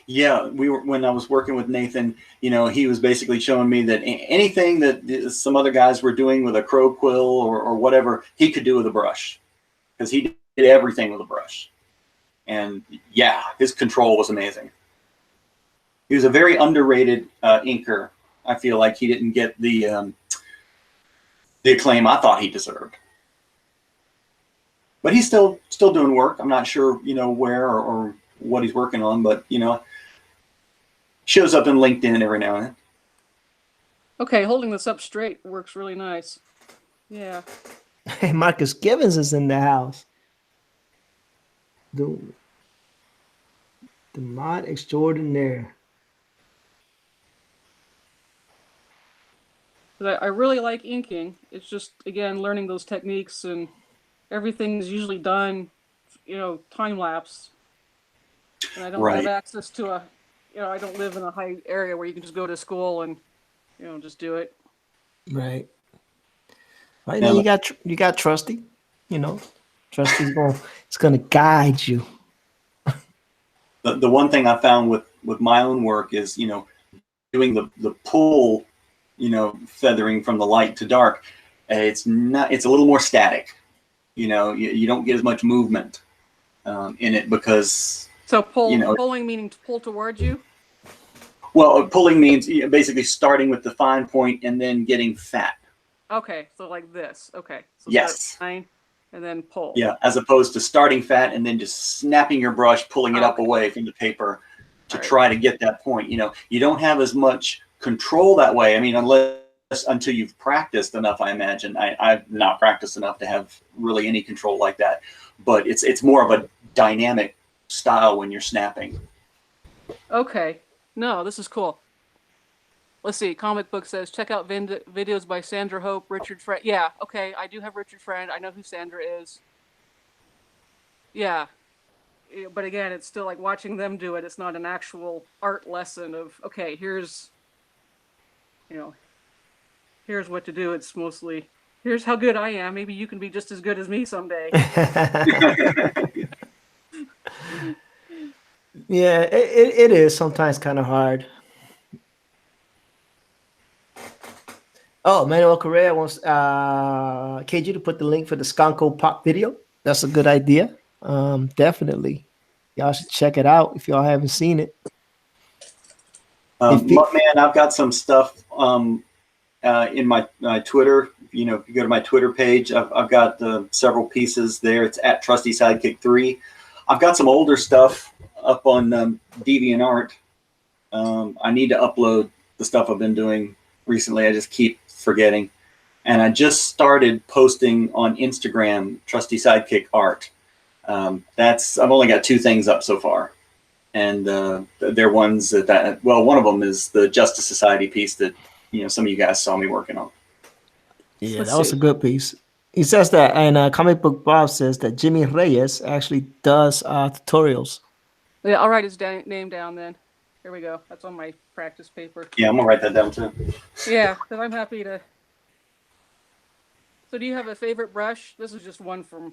Yeah, when I was working with Nathan, he was basically showing me that anything that some other guys were doing with a crow quill or whatever, he could do with a brush, because he did everything with a brush. And yeah, his control was amazing. He was a very underrated inker. I feel like he didn't get the acclaim I thought he deserved. But he's still doing work. I'm not sure, where or what he's working on, but shows up in LinkedIn every now and then. Okay, holding this up straight works really nice. Yeah. Hey, Marcus Givens is in the house. The mod extraordinaire. But I really like inking. It's just, again, learning those techniques, and everything's usually done, time lapse. And I don't have access to I don't live in a high area where you can just go to school and, just do it. Right. Right now you got Trusty. Trusty's gonna guide you. The one thing I found with my own work is, doing the pull, feathering from the light to dark. It's a little more static. You don't get as much movement in it because. So pulling meaning to pull towards you? Well, pulling means basically starting with the fine point and then getting fat. Okay, so like this. Okay. So yes. Start fine and then pull. Yeah, as opposed to starting fat and then just snapping your brush, pulling it up away from the paper to try to get that point. You don't have as much control that way. I mean, until you've practiced enough, I imagine. I've not practiced enough to have really any control like that. But it's more of a dynamic style when you're snapping. Okay. No, this is cool. Let's see. Comic Book says, check out videos by Sandra Hope, Richard Friend. Yeah, okay. I do have Richard Friend. I know who Sandra is. Yeah. But again, it's still like watching them do it. It's not an actual art lesson of, okay, here's what to do. It's mostly, here's how good I am. Maybe you can be just as good as me someday. Yeah, it is sometimes kind of hard. Oh, Manuel Correa wants KG to put the link for the Skanko Pop video. That's a good idea. Definitely. Y'all should check it out if y'all haven't seen it. Man, I've got some stuff in my Twitter. If you go to my Twitter page, I've got several pieces there. It's at Trusty Sidekick 3. I've got some older stuff up on DeviantArt. I need to upload the stuff I've been doing recently. I just keep forgetting. And I just started posting on Instagram, Trusty Sidekick Art. I've only got 2 things up so far. And they're ones that, one of them is the Justice Society piece that, some of you guys saw me working on. Yeah, that was a good piece. He says that, and Comic Book Bob says that Jimmy Reyes actually does tutorials. Yeah, I'll write his name down then. Here we go. That's on my practice paper. Yeah, I'm going to write that down too. Yeah, because I'm happy to. So do you have a favorite brush? This is just one from.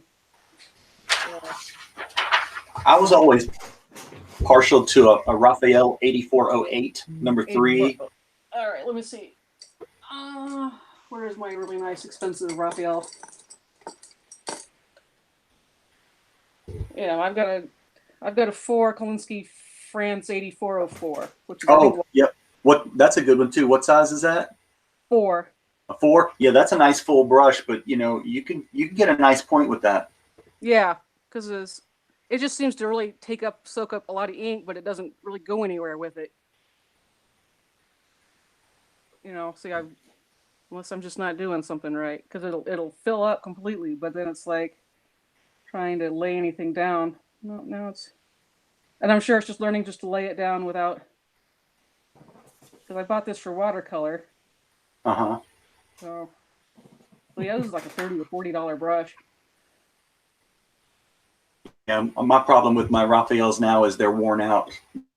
I was always partial to a Raphael 8408, number 3. All right, let me see. Where's my really nice, expensive Raphael? Yeah, I've got a 4 Kolinsky France 8404, which is a big one. Yep. That's a good one too. What size is that? 4. A 4? Yeah, that's a nice full brush, but you can get a nice point with that. Yeah, because it just seems to really soak up a lot of ink, but it doesn't really go anywhere with it. Unless I'm just not doing something right, because it'll fill up completely, but then it's like trying to lay anything down. No, and I'm sure it's just learning just to lay it down without, because I bought this for watercolor. So yeah, this is like a $30 or $40 brush. Yeah, my problem with my Raphaels now is they're worn out.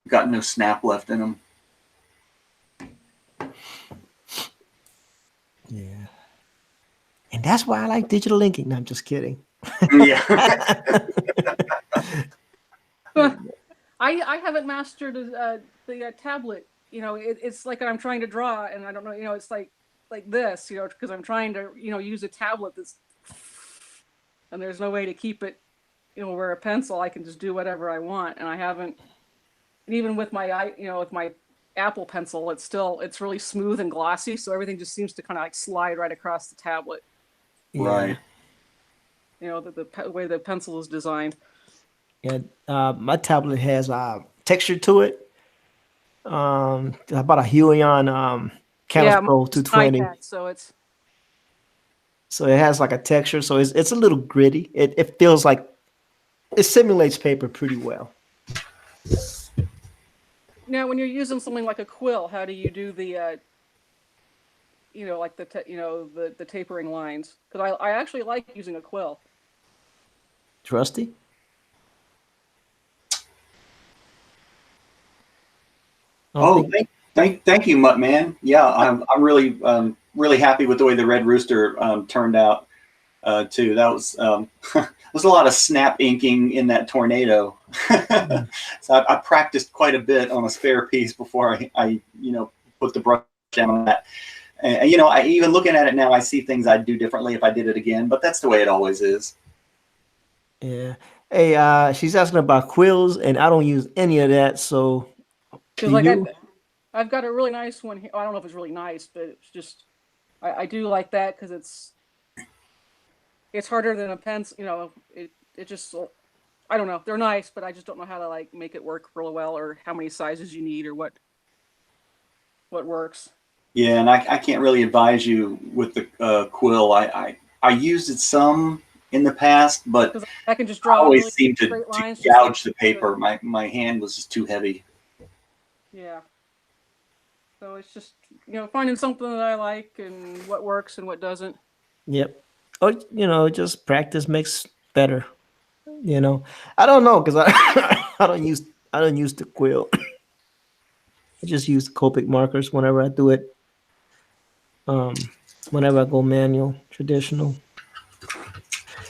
Got no snap left in them. Yeah. And that's why I like digital inking. No, I'm just kidding. Yeah. I haven't mastered the tablet. It's like I'm trying to draw, and I don't know. It's like this. Because I'm trying to use a tablet and there's no way to keep it. Where a pencil, I can just do whatever I want, and I haven't. And even with my with my Apple Pencil, it's really smooth and glossy, so everything just seems to kind of like slide right across the tablet. Right. The way the pencil is designed. Yeah, my tablet has texture to it. I bought a Huion Canvas Pro 220. So it has like a texture, so it's a little gritty. It feels like it simulates paper pretty well. Now, when you're using something like a quill, how do you do the like the tapering lines? Because I actually like using a quill. Trusty? Thank you, Mutt Man. Yeah, I'm really happy with the way the Red Rooster turned out too. That was there's a lot of snap inking in that tornado. So I practiced quite a bit on a spare piece before I put the brush down on that. And I even looking at it now, I see things I'd do differently if I did it again, but that's the way it always is. Yeah. Hey, she's asking about quills, and I don't use any of that. So, Because do like you? I've got a really nice one here. I don't know if it's really nice, but it's just I do like that because it's harder than a pencil. It just I don't know. They're nice, but I just don't know how to like make it work real well, or how many sizes you need, or what works. Yeah, and I can't really advise you with the quill. I used it some in the past, but Because I can just I draw always really seemed to straight lines. gouge the paper. My hand was just too heavy. Yeah. So it's just finding something that I like and what works and what doesn't. Yep. Or just practice makes better. I don't know because I don't use the quill. I just use the Copic markers whenever I do it. Whenever I go manual, traditional.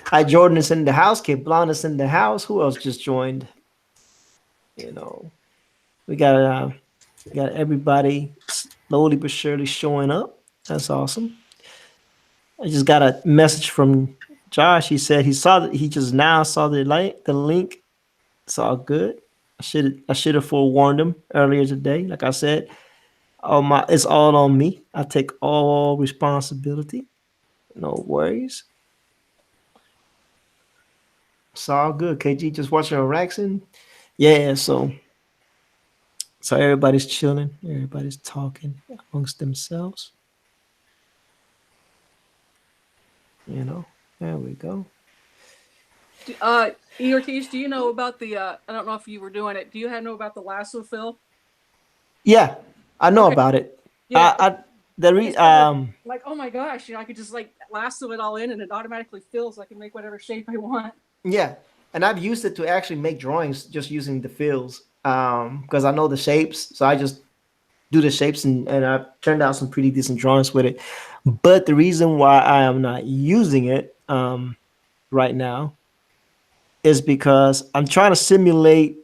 Hi, Jordan is in the house. Kate Blonde is in the house. Who else just joined? We got everybody slowly but surely showing up. That's awesome. I just got a message from Josh. He said he just now saw the link. It's all good. I should have forewarned him earlier today. Like I said, it's all on me. I take all responsibility. No worries. It's all good. KG just watching Oraxin. Yeah, so everybody's chilling. Everybody's talking amongst themselves. There we go. Ortiz, do you know about the I don't know if you were doing it. Do you know about the lasso fill? Yeah, I know about it. Yeah. Like, oh my gosh, I could just like lasso it all in and it automatically fills. So I can make whatever shape I want. Yeah, and I've used it to actually make drawings just using the fills because I know the shapes, so I just do the shapes and I've turned out some pretty decent drawings with it. But the reason why I am not using it right now is because I'm trying to simulate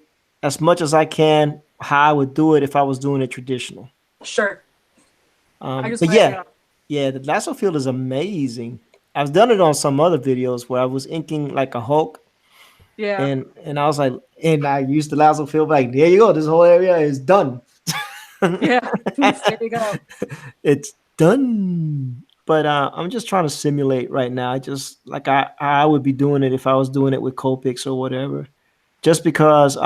as much as I can how I would do it if I was doing it traditional. Sure. But the lasso field is amazing. I've done it on some other videos where I was inking like a Hulk. Yeah. And I was like, and I used the lasso field, like, there you go. This whole area is done. Yeah. There you go. It's done. But I'm just trying to simulate right now. I just like I would be doing it if I was doing it with Copics or whatever. Just because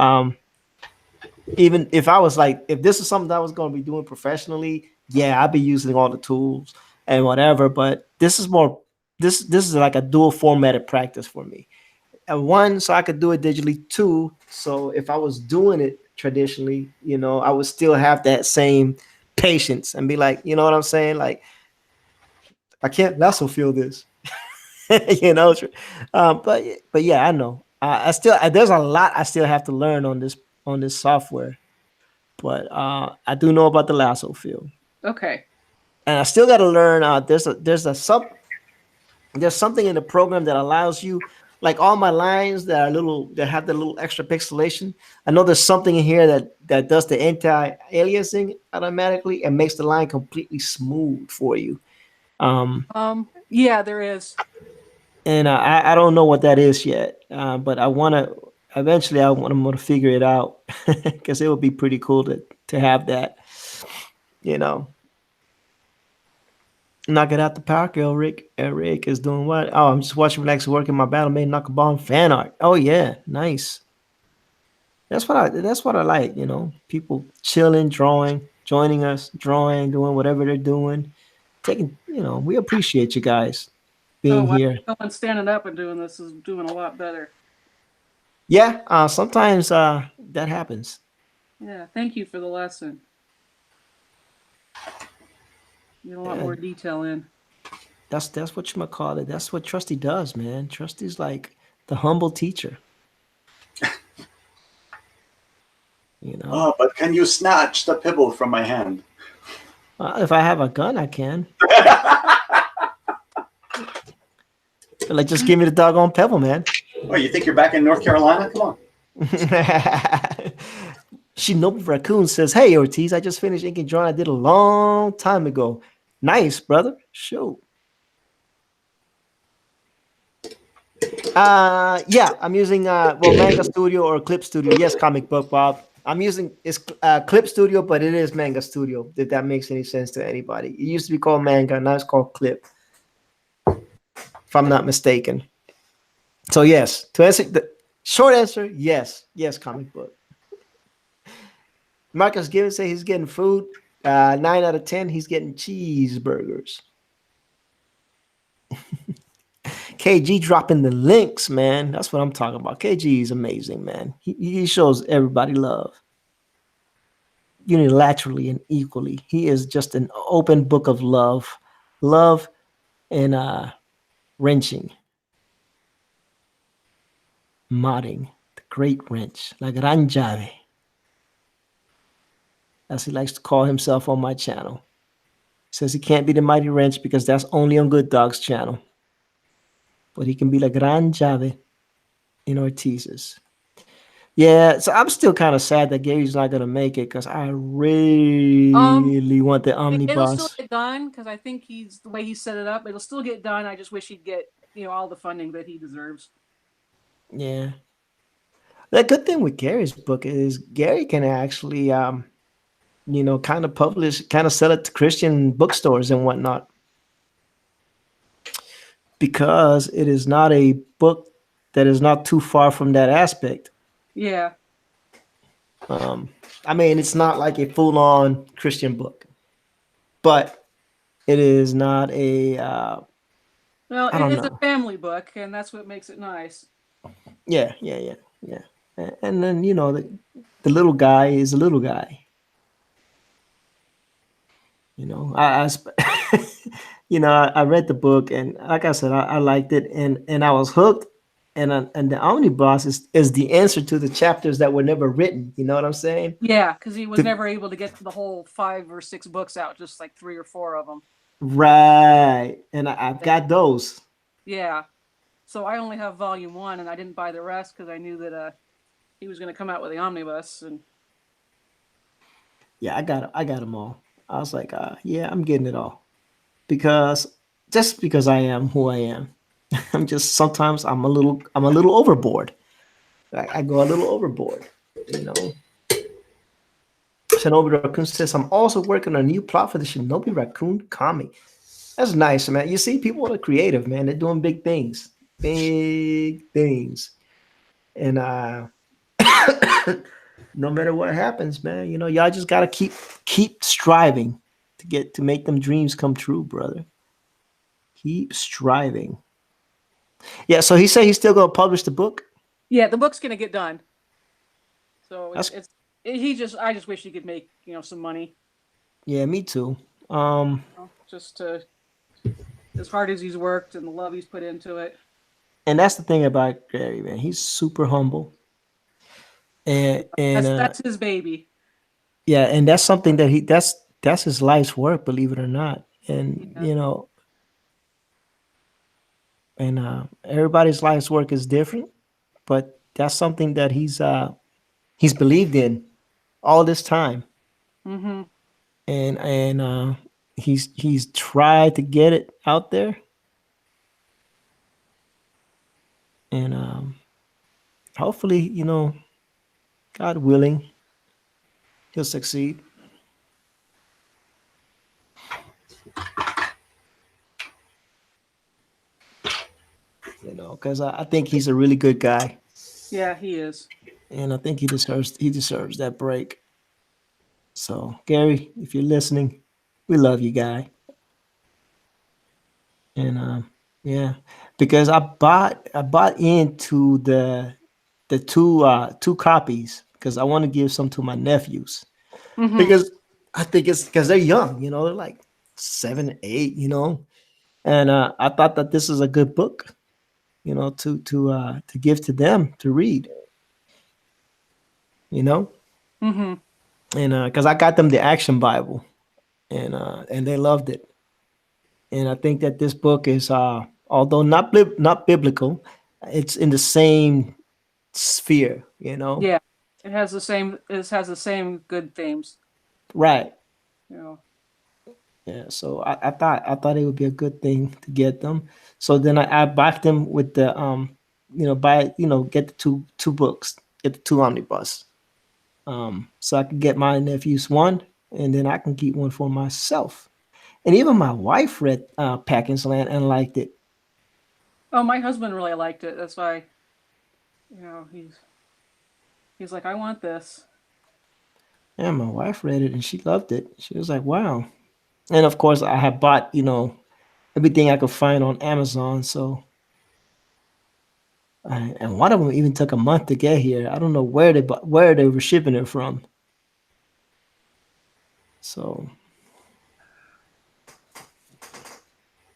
even if I was like, if this is something that I was going to be doing professionally, yeah, I'd be using all the tools and whatever. But this is more, this is like a dual formatted practice for me. And one, so I could do it digitally. Two, so if I was doing it traditionally, I would still have that same patience and be like, you know what I'm saying? Like, I can't lasso feel this, but yeah, I know. I still there's a lot I still have to learn on this software, but I do know about the lasso field. Okay. And I still got to learn. There's something in the program that allows you, like all my lines that have the little extra pixelation. I know there's something in here that does the anti-aliasing automatically and makes the line completely smooth for you. Yeah, there is. And I don't know what that is yet, but I want to eventually. I'm going to figure it out because it would be pretty cool to have that. Knock it out the park, Rick. Rick is doing what? Oh, I'm just watching Relax working my battle made knock a bomb fan art. Oh yeah, nice. That's what I like. People chilling, drawing, joining us, drawing, doing whatever they're doing. We appreciate you guys being here. Someone standing up and doing this is doing a lot better. Yeah, sometimes that happens. Yeah, thank you for the lesson. Get a lot more detail in. That's what you might call it. That's what Trusty does, man. Trusty's like the humble teacher. Oh, but can you snatch the pebble from my hand? If I have a gun, I can. Like, just give me the doggone pebble, man. Oh, you think you're back in North Carolina? Come on. Shinobi Raccoon says, "Hey Ortiz, I just finished inking drawing I did a long time ago. Nice, brother. Shoot. Yeah, I'm using Manga Studio or Clip Studio. Yes, Comic Book Bob. I'm using Clip Studio, but it is Manga Studio. If that makes any sense to anybody, it used to be called Manga, now it's called Clip, if I'm not mistaken. So yes, to answer the short answer, yes, Comic Book. Marcus Gibbons say he's getting food. 9 out of 10, he's getting cheeseburgers. KG dropping the links, man. That's what I'm talking about. KG is amazing, man. He shows everybody love unilaterally and equally. He is just an open book of love and wrenching, modding, the great wrench, la gran llave, as he likes to call himself on my channel. He says he can't be the mighty wrench because that's only on Good Dog's channel, but he can be la gran llave in Ortiz's. Yeah, so I'm still kind of sad that Gary's not gonna make it because I really want the It'll omnibus. still get done because I think he's the way he set it up. It'll still get done. I just wish he'd get all the funding that he deserves. Yeah. The good thing with Gary's book is Gary can actually, kind of publish, kind of sell it to Christian bookstores and whatnot, because it is not a book that is not too far from that aspect. Yeah. I mean, it's not like a full-on Christian book, but it is not a. Well, I don't it's know. a family book, and that's what makes it nice. Yeah. And then the little guy is a little guy. I read the book, and like I said, I liked it, and I was hooked. And the omnibus is the answer to the chapters that were never written. You know what I'm saying? Yeah, because he was never able to get the whole 5 or 6 books out, just like 3 or 4 of them. Right, and I've got those. Yeah, so I only have volume 1, and I didn't buy the rest because I knew that he was going to come out with the omnibus. And yeah, I got them all. I was like, yeah, I'm getting it all, because I am who I am. Sometimes I'm a little overboard. I go a little overboard, Shinobi Raccoon says, I'm also working on a new plot for the Shinobi Raccoon comic. That's nice, man. You see, people are creative, man. They're doing big things. And no matter what happens, man, y'all just gotta keep striving to make them dreams come true, brother. Keep striving. Yeah, so he said he's still gonna publish the book. Yeah, the book's gonna get done. So I just wish he could make some money. Yeah, me too. Just as hard as he's worked and the love he's put into it. And that's the thing about Gary, man. He's super humble. And that's his baby. Yeah, and that's something that that's his life's work, believe it or not. And everybody's life's work is different, but that's something that he's believed in all this time. Mm-hmm. And he's tried to get it out there. And hopefully, God willing, he'll succeed. Because I think he's a really good guy. Yeah, he is. And I think he deserves that break. So, Gary, if you're listening, we love you, guy. And yeah, because I bought into the two copies because I want to give some to my nephews. Mm-hmm. Because I think it's because they're young, they're like 7, 8, and I thought that this is a good book, to give to them to read, Mm-hmm. And because I got them the Action Bible, and they loved it, and I think that this book is although not biblical, It's in the same sphere, you know. Yeah, it has the same. It has the same good themes. Right. You know. Yeah. So I thought it would be a good thing to get them. So then I backed them with the get the two books, get the two omnibus. So I could get my nephews one, and then I can keep one for myself. And even my wife read Packing's Land and liked it. Oh, my husband really liked it. That's why, he's like, I want this. And my wife read it and she loved it. She was like, "Wow!" And of course, I have bought everything I could find on Amazon. So, and one of them even took a month to get here. I don't know where they were shipping it from. So,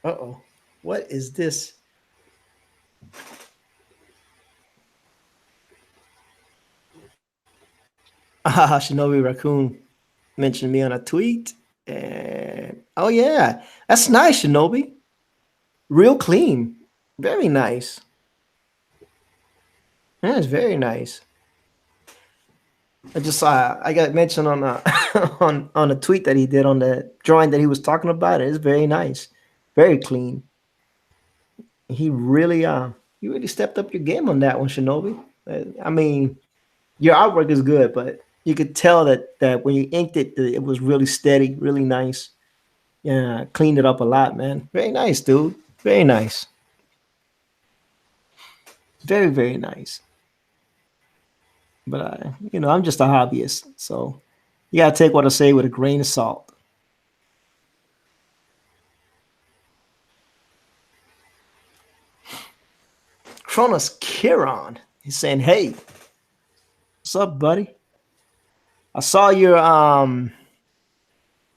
oh, what is this? Ah, Shinobi Raccoon mentioned me on a tweet. And oh yeah, that's nice, Shinobi. Real clean. Very nice. That's very nice. I just saw I got mentioned on a on a tweet that he did on the drawing that he was talking about. It's very nice. Very clean. He really stepped up your game on that one, Shinobi. I mean, your artwork is good, but you could tell that when you inked it, that it was really steady, really nice. Yeah, cleaned it up a lot, man. Very nice, dude. Very nice. Very, very nice. But I'm just a hobbyist, so you gotta take what I say with a grain of salt. Cronus Kiron, he's saying, "Hey, what's up, buddy? I saw your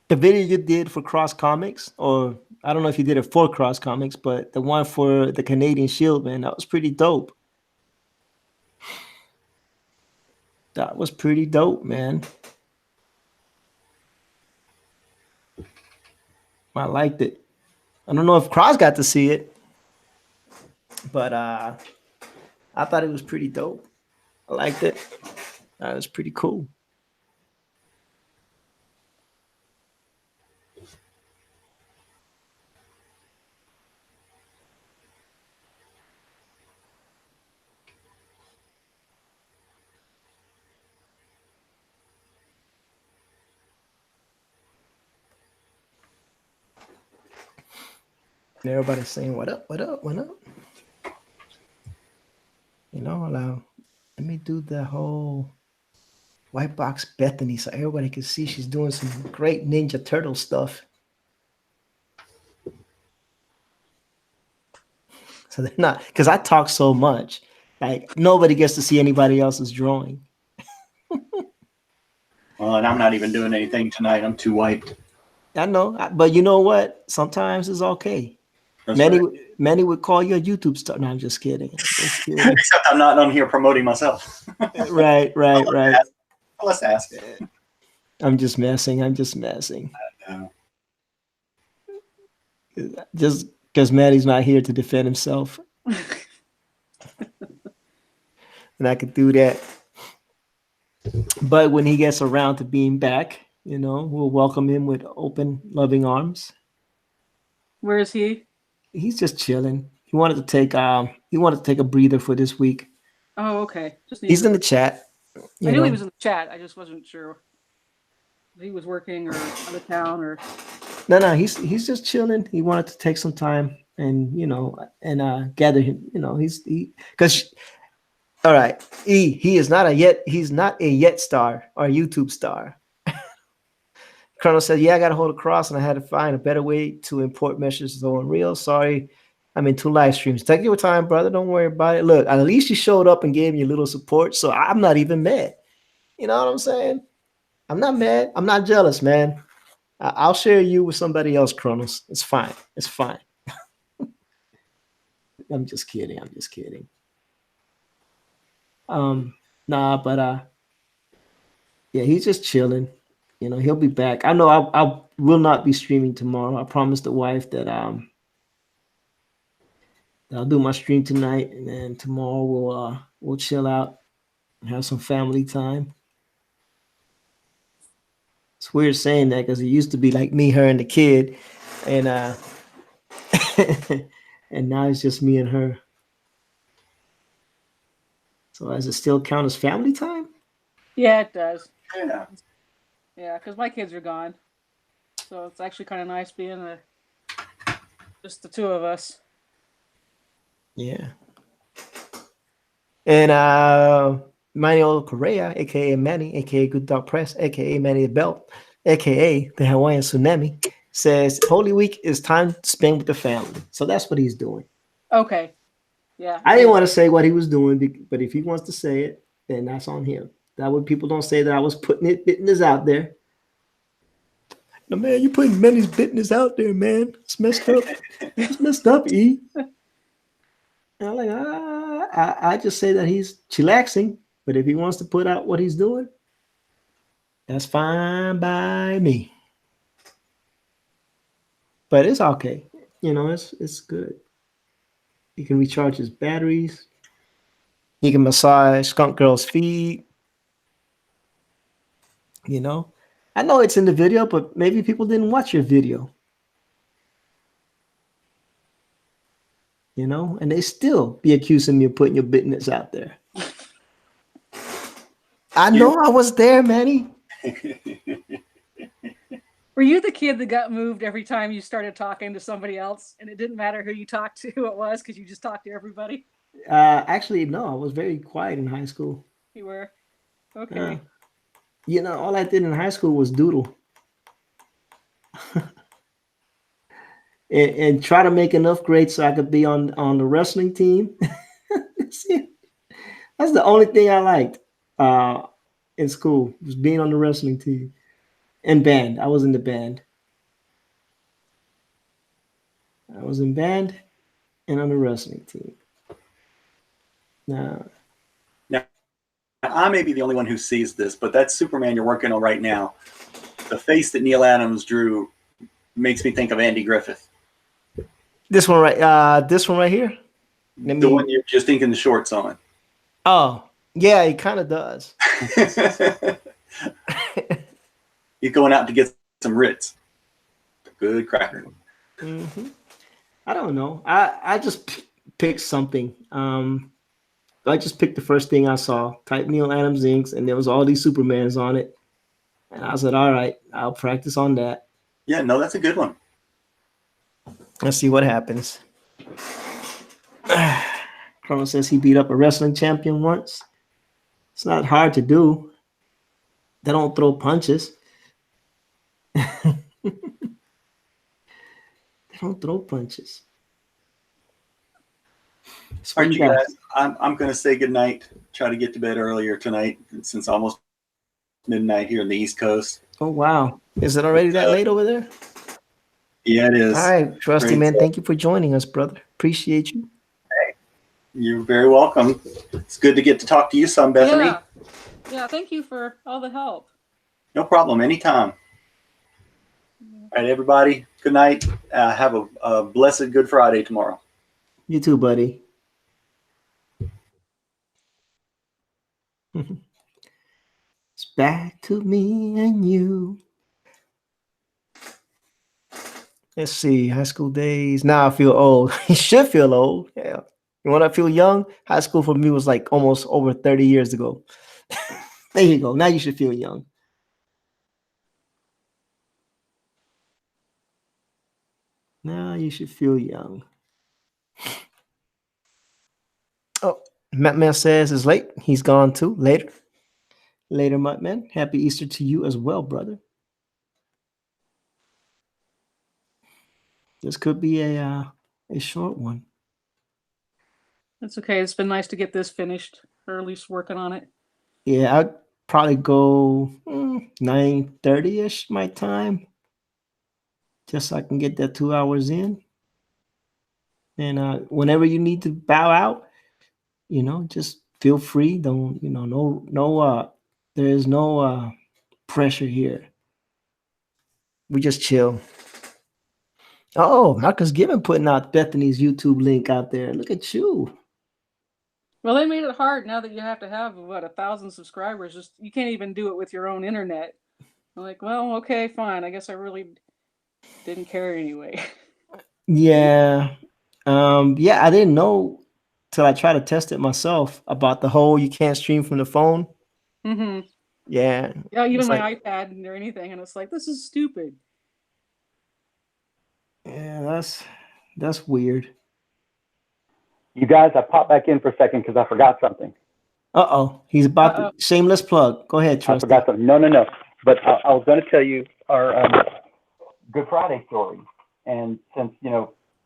the video you did for Cross Comics, or I don't know if you did it for Cross Comics, but the one for the Canadian Shield, man, that was pretty dope. That was pretty dope, man. I liked it. I don't know if Cross got to see it, but I thought it was pretty dope. I liked it. That was pretty cool." And everybody's saying, "What up? What up? What up?" Let me do the whole white box Bethany so everybody can see she's doing some great Ninja Turtle stuff. So they're not, because I talk so much, like nobody gets to see anybody else's drawing. Well, and I'm not even doing anything tonight. I'm too wiped. I know, but you know what? Sometimes it's okay. That's Many right. many would call you a YouTube star. No, I'm just kidding. I'm just kidding. Except I'm not on here promoting myself. Right. Let's ask. I'm just messing. No. Just because Maddie's not here to defend himself, and I could do that. But when he gets around to being back, we'll welcome him with open, loving arms. Where is he? He's just chilling. He wanted to take a breather for this week. Oh, okay. He's in the chat. I knew he was in the chat. I just wasn't sure if he was working or out of town or. No. He's just chilling. He wanted to take some time and gather him. Because all right, he is not a yet. He's not a yet star or a YouTube star. Colonel said, "Yeah, I got a hold of Cross and I had to find a better way to import messages to Unreal. Sorry, I'm in 2 live streams. Take your time, brother. Don't worry about it. Look, at least you showed up and gave me a little support, so I'm not even mad. You know what I'm saying? I'm not mad. I'm not jealous, man. I'll share you with somebody else, Kronos. It's fine. It's fine." I'm just kidding. But yeah, he's just chilling. He'll be back. I know I will not be streaming tomorrow. I promised the wife that I'll do my stream tonight, and then tomorrow we'll chill out and have some family time. It's weird saying that because it used to be like me, her, and the kid, and and now it's just me and her. So does it still count as family time? Yeah, it does. Yeah. Yeah, because my kids are gone, so it's actually kind of nice being just the two of us. Yeah. And Manuel Correa, aka Manny, aka Good Dog Press, aka Manny the Belt, aka the Hawaiian Tsunami, says Holy Week is time to spend with the family. So that's what he's doing. Okay. Yeah. I didn't want to say what he was doing, but if he wants to say it, then that's on him. That way people don't say that I was putting business out there. No, man, you putting Manny's business out there, man. It's messed up. It's messed up, E. And I'm like, I just say that he's chillaxing, but if he wants to put out what he's doing, that's fine by me. But it's okay. You know, it's good. He can recharge his batteries. He can massage Skunk Girl's feet. You know, I know it's in the video, but maybe people didn't watch your video. You know, and they still be accusing me of putting your business out there. I know I was there, Manny. Were you the kid that got moved every time you started talking to somebody else, and it didn't matter who you talked to, who it was, because you just talked to everybody? Actually, no, I was very quiet in high school. You were? Okay. You know, all I did in high school was doodle. and try to make enough grades so I could be on the wrestling team. That's it. That's the only thing I liked in school, was being on the wrestling team. And band. I was in the band. I was in band and on the wrestling team. Now, I may be the only one who sees this, but that Superman you're working on right now, the face that Neal Adams drew makes me think of Andy Griffith. this one right here. The one you're just inking the shorts on. Oh, yeah, he kind of does. He's going out to get some Ritz. Good cracker. Mm-hmm. I don't know. I just picked something. I just picked the first thing I saw. Type Neal Adams inks, and there was all these Supermans on it. And I said, all right, I'll practice on that. Yeah, no, that's a good one. Let's see what happens. Chrono says he beat up a wrestling champion once. It's not hard to do. They don't throw punches. They don't throw punches. All right, you guys, I'm going to say goodnight. Try to get to bed earlier tonight since almost midnight here in the East Coast. Oh, wow. Is it already that late over there? Yeah, it is. All right, Trusty Great man. stuff. Thank you for joining us, brother. Appreciate you. You're very welcome. It's good to get to talk to you some, Bethany. Yeah, thank you for all the help. No problem. Anytime. All right, everybody. Good night. Have a blessed Good Friday tomorrow. You too, buddy. It's back to me and you. Let's see. High school days. Now I feel old. You should feel old. Yeah. You want to feel young? High school for me was like almost over 30 years ago. There you go. Now you should feel young. Now you should feel young. Oh, Mattman says it's late. He's gone too. Later. Later, Mattman. Happy Easter to you as well, brother. This could be a short one. That's okay. It's been nice to get this finished, or at least working on it. Yeah, I'd probably go 9:30-ish my time. Just so I can get that 2 hours in. And whenever you need to bow out, just feel free. Don't, there is no pressure here. We just chill. Oh, Marcus Given putting out Bethany's YouTube link out there. Look at you. Well, they made it hard now that you have to have what 1,000 subscribers. Just you can't even do it with your own internet. I'm like, well, okay, fine. I guess I really didn't care anyway. Yeah. Yeah, I didn't know till I tried to test it myself about the whole you can't stream from the phone. hmm Yeah. Yeah, even It's my like, iPad or anything, and it's like this is stupid. yeah, that's weird. You guys, I popped back in for a second because I forgot something. Uh-oh. He's about to Uh-oh. shameless plug. Go ahead, I Trusty. forgot something. No. But I was going to tell you our Good Friday story. And since,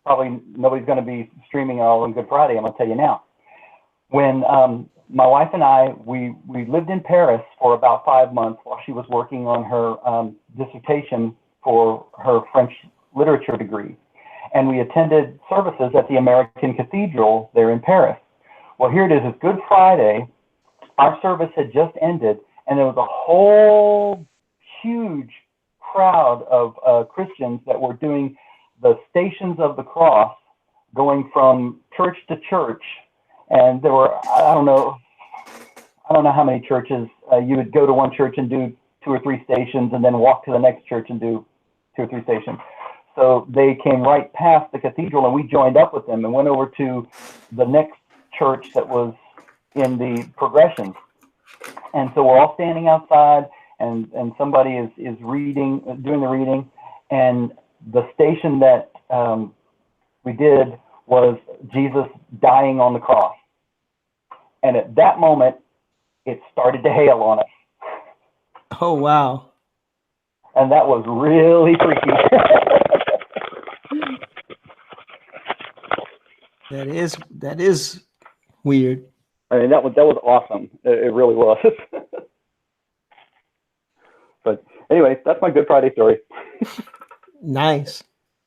probably nobody's going to be streaming all on Good Friday, I'm going to tell you now. When my wife and I, we lived in Paris for about 5 months while she was working on her dissertation for her French literature degree. And we attended services at the American Cathedral there in Paris. Well, here it is. It's Good Friday. Our service had just ended, and there was a whole huge crowd of Christians that were doing the Stations of the Cross, going from church to church. And there were, I don't know how many churches. You would go to one church and do 2 or 3 stations, and then walk to the next church and do 2 or 3 stations. So they came right past the cathedral, and we joined up with them and went over to the next church that was in the progression. And so we're all standing outside, and somebody is reading, doing the reading, and the station that we did was Jesus dying on the cross. And at that moment, it started to hail on us. Oh, wow. And that was really freaky. That is weird. I mean, that was awesome. It really was. But anyway, that's my Good Friday story. Nice.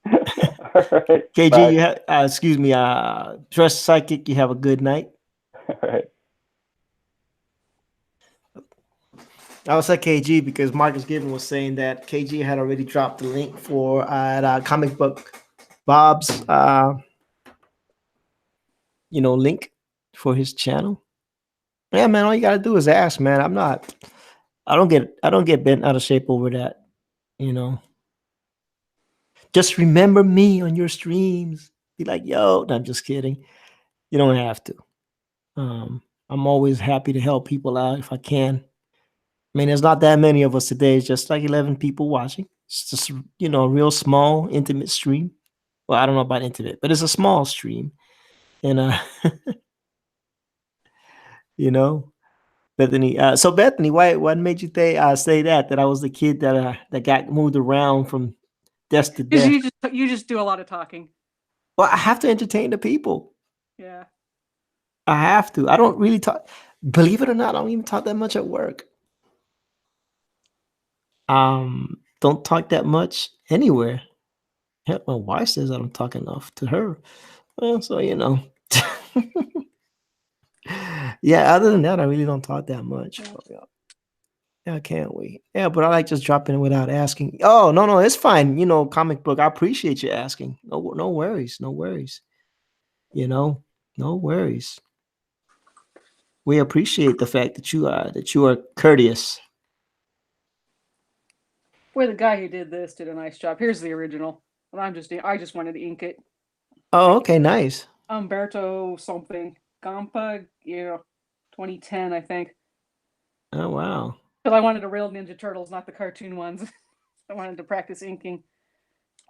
All right, KG, bye. you have excuse me, Trust Psychic, you have a good night. All right. I was at KG because Marcus Given was saying that KG had already dropped the link for Comic Book Bob's link for his channel. Yeah, man, all you gotta do is ask, man. I don't get bent out of shape over that, Just remember me on your streams. Be like, yo, no, I'm just kidding. You don't have to. I'm always happy to help people out if I can. I mean, there's not that many of us today. It's just like 11 people watching. It's just, a real small, intimate stream. Well, I don't know about intimate, but it's a small stream. And, Bethany. So Bethany, what made you say that I was the kid that got moved around from desk to Because desk? you just do a lot of talking. Well, I have to entertain the people. Yeah. I have to. I don't really talk. Believe it or not, I don't even talk that much at work. Don't talk that much anywhere. Heck, my wife says I don't talk enough to her. Well, so yeah, other than that, I really don't talk that much. Yeah, I can't wait. Yeah, but I like just dropping in without asking. Oh, no, it's fine. Comic book. I appreciate you asking. No worries. No worries. No worries. We appreciate the fact that you are courteous. Boy, the guy who did this did a nice job. Here's the original. And I just wanted to ink it. Oh, okay, nice. Umberto something. Gampa, 2010, I think. Oh, wow. Because I wanted a real Ninja Turtles, not the cartoon ones. I wanted to practice inking.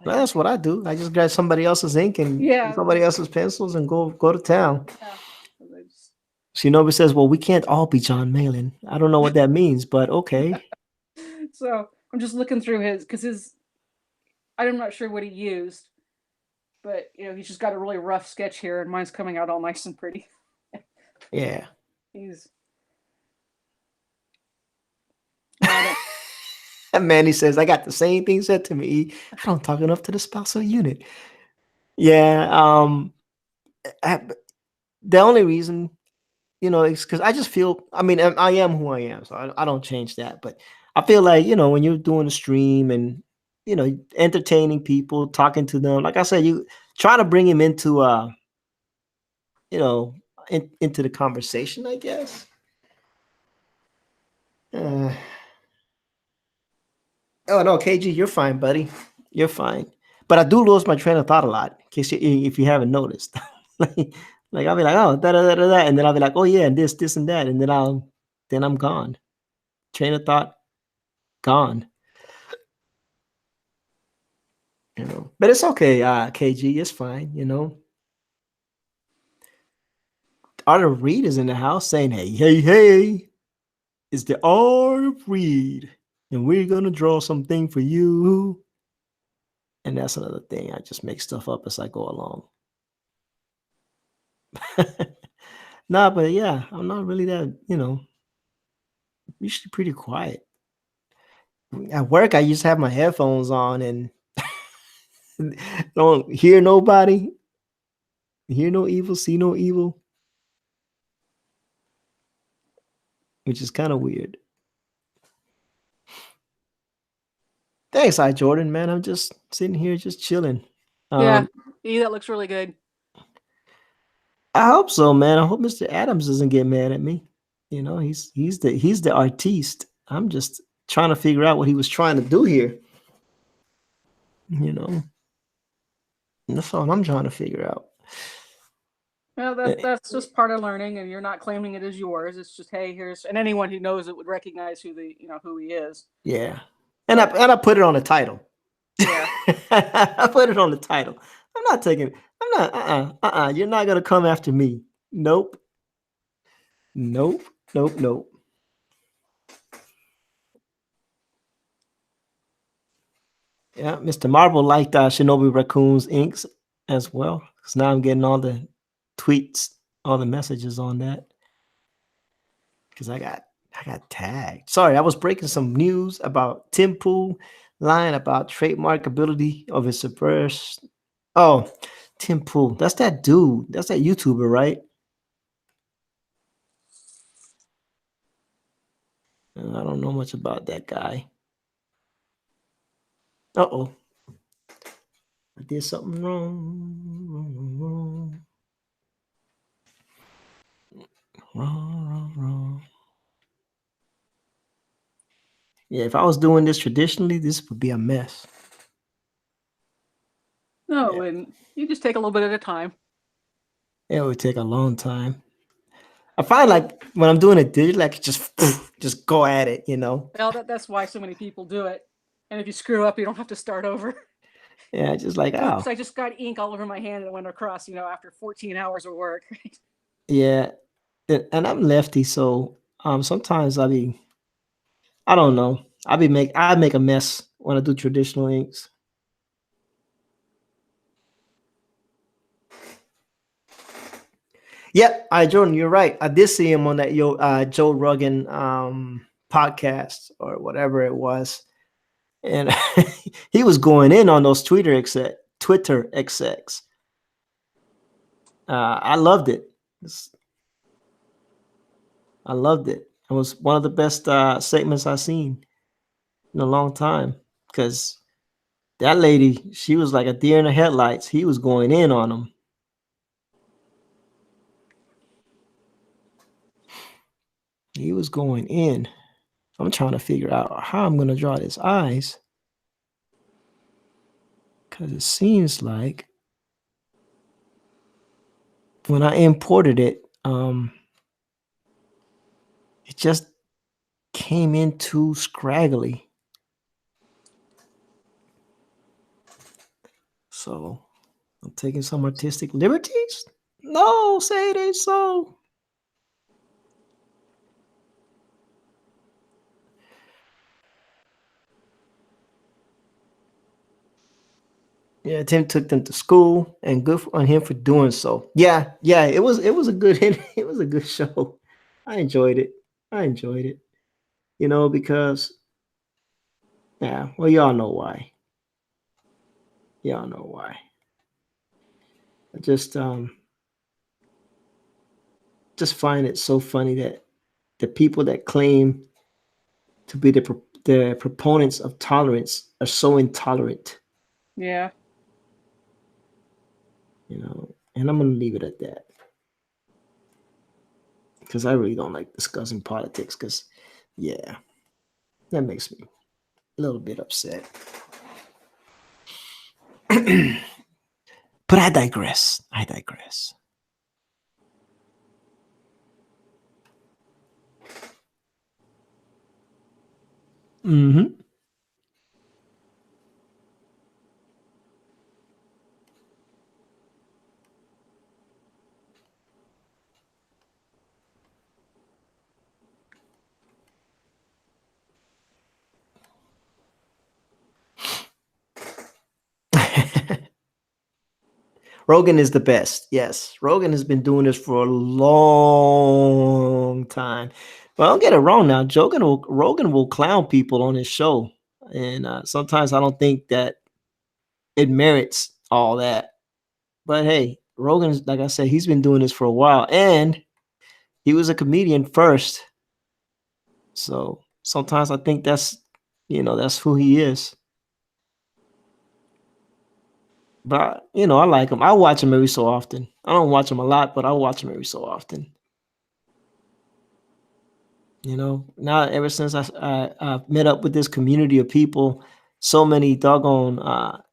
Well, that's what I do. I just grab somebody else's ink and somebody else's pencils and go to town. Yeah. Shinobi says, well, we can't all be John Malin. I don't know what that means, but okay. So I'm just looking through because I'm not sure what he used, but he's just got a really rough sketch here, and mine's coming out all nice and pretty. Yeah. And Manny says, I got the same thing said to me. I don't talk enough to the spousal unit. Yeah. The only reason, is because I just feel, I mean, I am who I am, so I don't change that. But I feel like, when you're doing a stream and entertaining people, talking to them. Like I said, you try to bring him into you know, into the conversation, I guess. Uh, oh no, KG, you're fine, buddy. You're fine. But I do lose my train of thought a lot, in case if you haven't noticed. like I'll be like, oh, da da da da, da, and then I'll be like, oh yeah, and this and that, and then I'm gone. Train of thought gone. But it's okay, KG, it's fine. Art of Reed is in the house saying, hey, hey, hey, it's the Art of Reed, and we're gonna draw something for you. And that's another thing. I just make stuff up as I go along. Nah, but yeah, I'm not really that, usually pretty quiet. At work, I just have my headphones on and don't hear nobody, hear no evil, see no evil, which is kind of weird. Thanks, I Jordan, man. I'm just sitting here, just chilling. Yeah, that looks really good. I hope so, man. I hope Mr. Adams doesn't get mad at me. He's the artiste. I'm just trying to figure out what he was trying to do here. That's all I'm trying to figure out. Well, that's just part of learning, and you're not claiming it as yours. It's just, hey, and anyone who knows it would recognize who he is. Yeah, and I put it on the title. Yeah, I put it on the title. I'm not taking. I'm not. You're not gonna come after me. Nope. Nope. Nope. Nope. Yeah, Mr. Marble liked Shinobi Raccoon's inks as well, because now I'm getting all the tweets, all the messages on that. Because I got tagged. Sorry, I was breaking some news about Tim Pool lying about trademarkability of his first. Oh, Tim Pool. That's that dude. That's that YouTuber, right? I don't know much about that guy. Uh-oh. I did something wrong. Wrong. Yeah, if I was doing this traditionally, this would be a mess. No, and you just take a little bit at a time. It would take a long time. I find like when I'm doing it digital, I could just go at it, Well, that's why so many people do it. And if you screw up, you don't have to start over. Yeah, just like, oops, I just got ink all over my hand and it went across, after 14 hours of work. Yeah, and I'm lefty, so sometimes I don't know. I make a mess when I do traditional inks. Yep, Jordan, you're right. I did see him on that Joe Rogan podcast or whatever it was, and he was going in on those Twitter execs. I loved it. I loved it. It was one of the best segments I've seen in a long time, because that lady, she was like a deer in the headlights. He was going in on them. He was going in. I'm trying to figure out how I'm going to draw his eyes, because it seems like when I imported it, it just came in too scraggly. So I'm taking some artistic liberties. No, say it ain't so. Yeah, Tim took them to school, and good on him for doing so. Yeah, it was a good it was a good show. I enjoyed it. Because well, y'all know why. I just find it so funny that the people that claim to be the proponents of tolerance are so intolerant, Yeah. you know. And I'm gonna leave it at that because I really don't like discussing politics. Because, yeah, that makes me a little bit upset. But I digress. I digress. Mm-hmm. Rogan is the best. Yes, Rogan has been doing this for a long time. But don't get it wrong now. Rogan will clown people on his show, and sometimes I don't think that it merits all that. But hey, Rogan, like I said, he's been doing this for a while, and he was a comedian first. So sometimes I think that's that's who he is. But I like him. I watch him every so often. I don't watch him a lot, but I watch him every so often. Now ever since I've met up with this community of people, so many doggone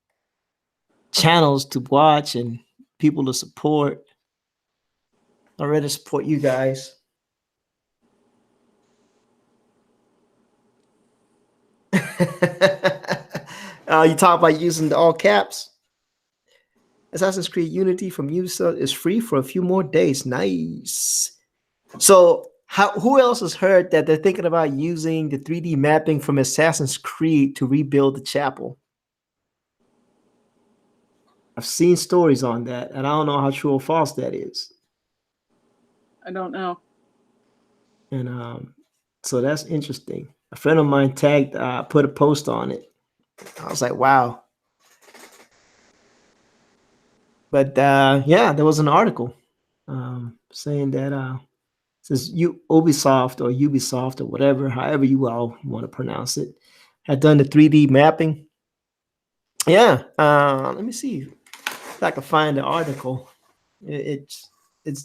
channels to watch and people to support. I rather support you guys. You talk about using the all caps. Assassin's Creed Unity from Ubisoft is free for a few more days. Nice. So, who else has heard that they're thinking about using the 3D mapping from Assassin's Creed to rebuild the chapel? I've seen stories on that, and I don't know how true or false that is. I don't know. And so that's interesting. A friend of mine put a post on it. I was like, wow. But yeah, there was an article saying that since Ubisoft or whatever, however you all want to pronounce it, had done the 3D mapping. Yeah, let me see if I can find the article. It's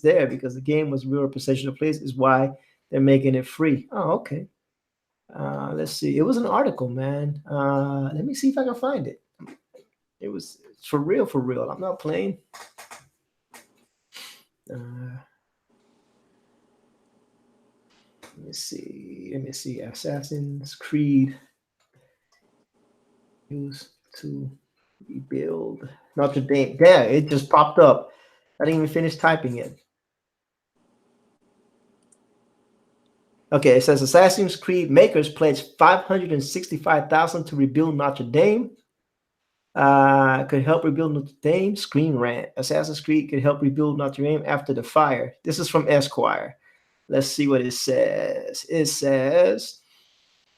there because the game was real representation of place is why they're making it free. Oh, okay. Let's see. It was an article, man. Let me see if I can find it. It's for real, for real. I'm not playing. Let me see. Assassin's Creed used to rebuild Notre Dame. Yeah, it just popped up. I didn't even finish typing it. Okay, it says Assassin's Creed makers pledged $565,000 to rebuild Notre Dame. Could help rebuild Notre Dame. Screen rant. Assassin's Creed could help rebuild Notre Dame after the fire. This is from Esquire. Let's see what it says. It says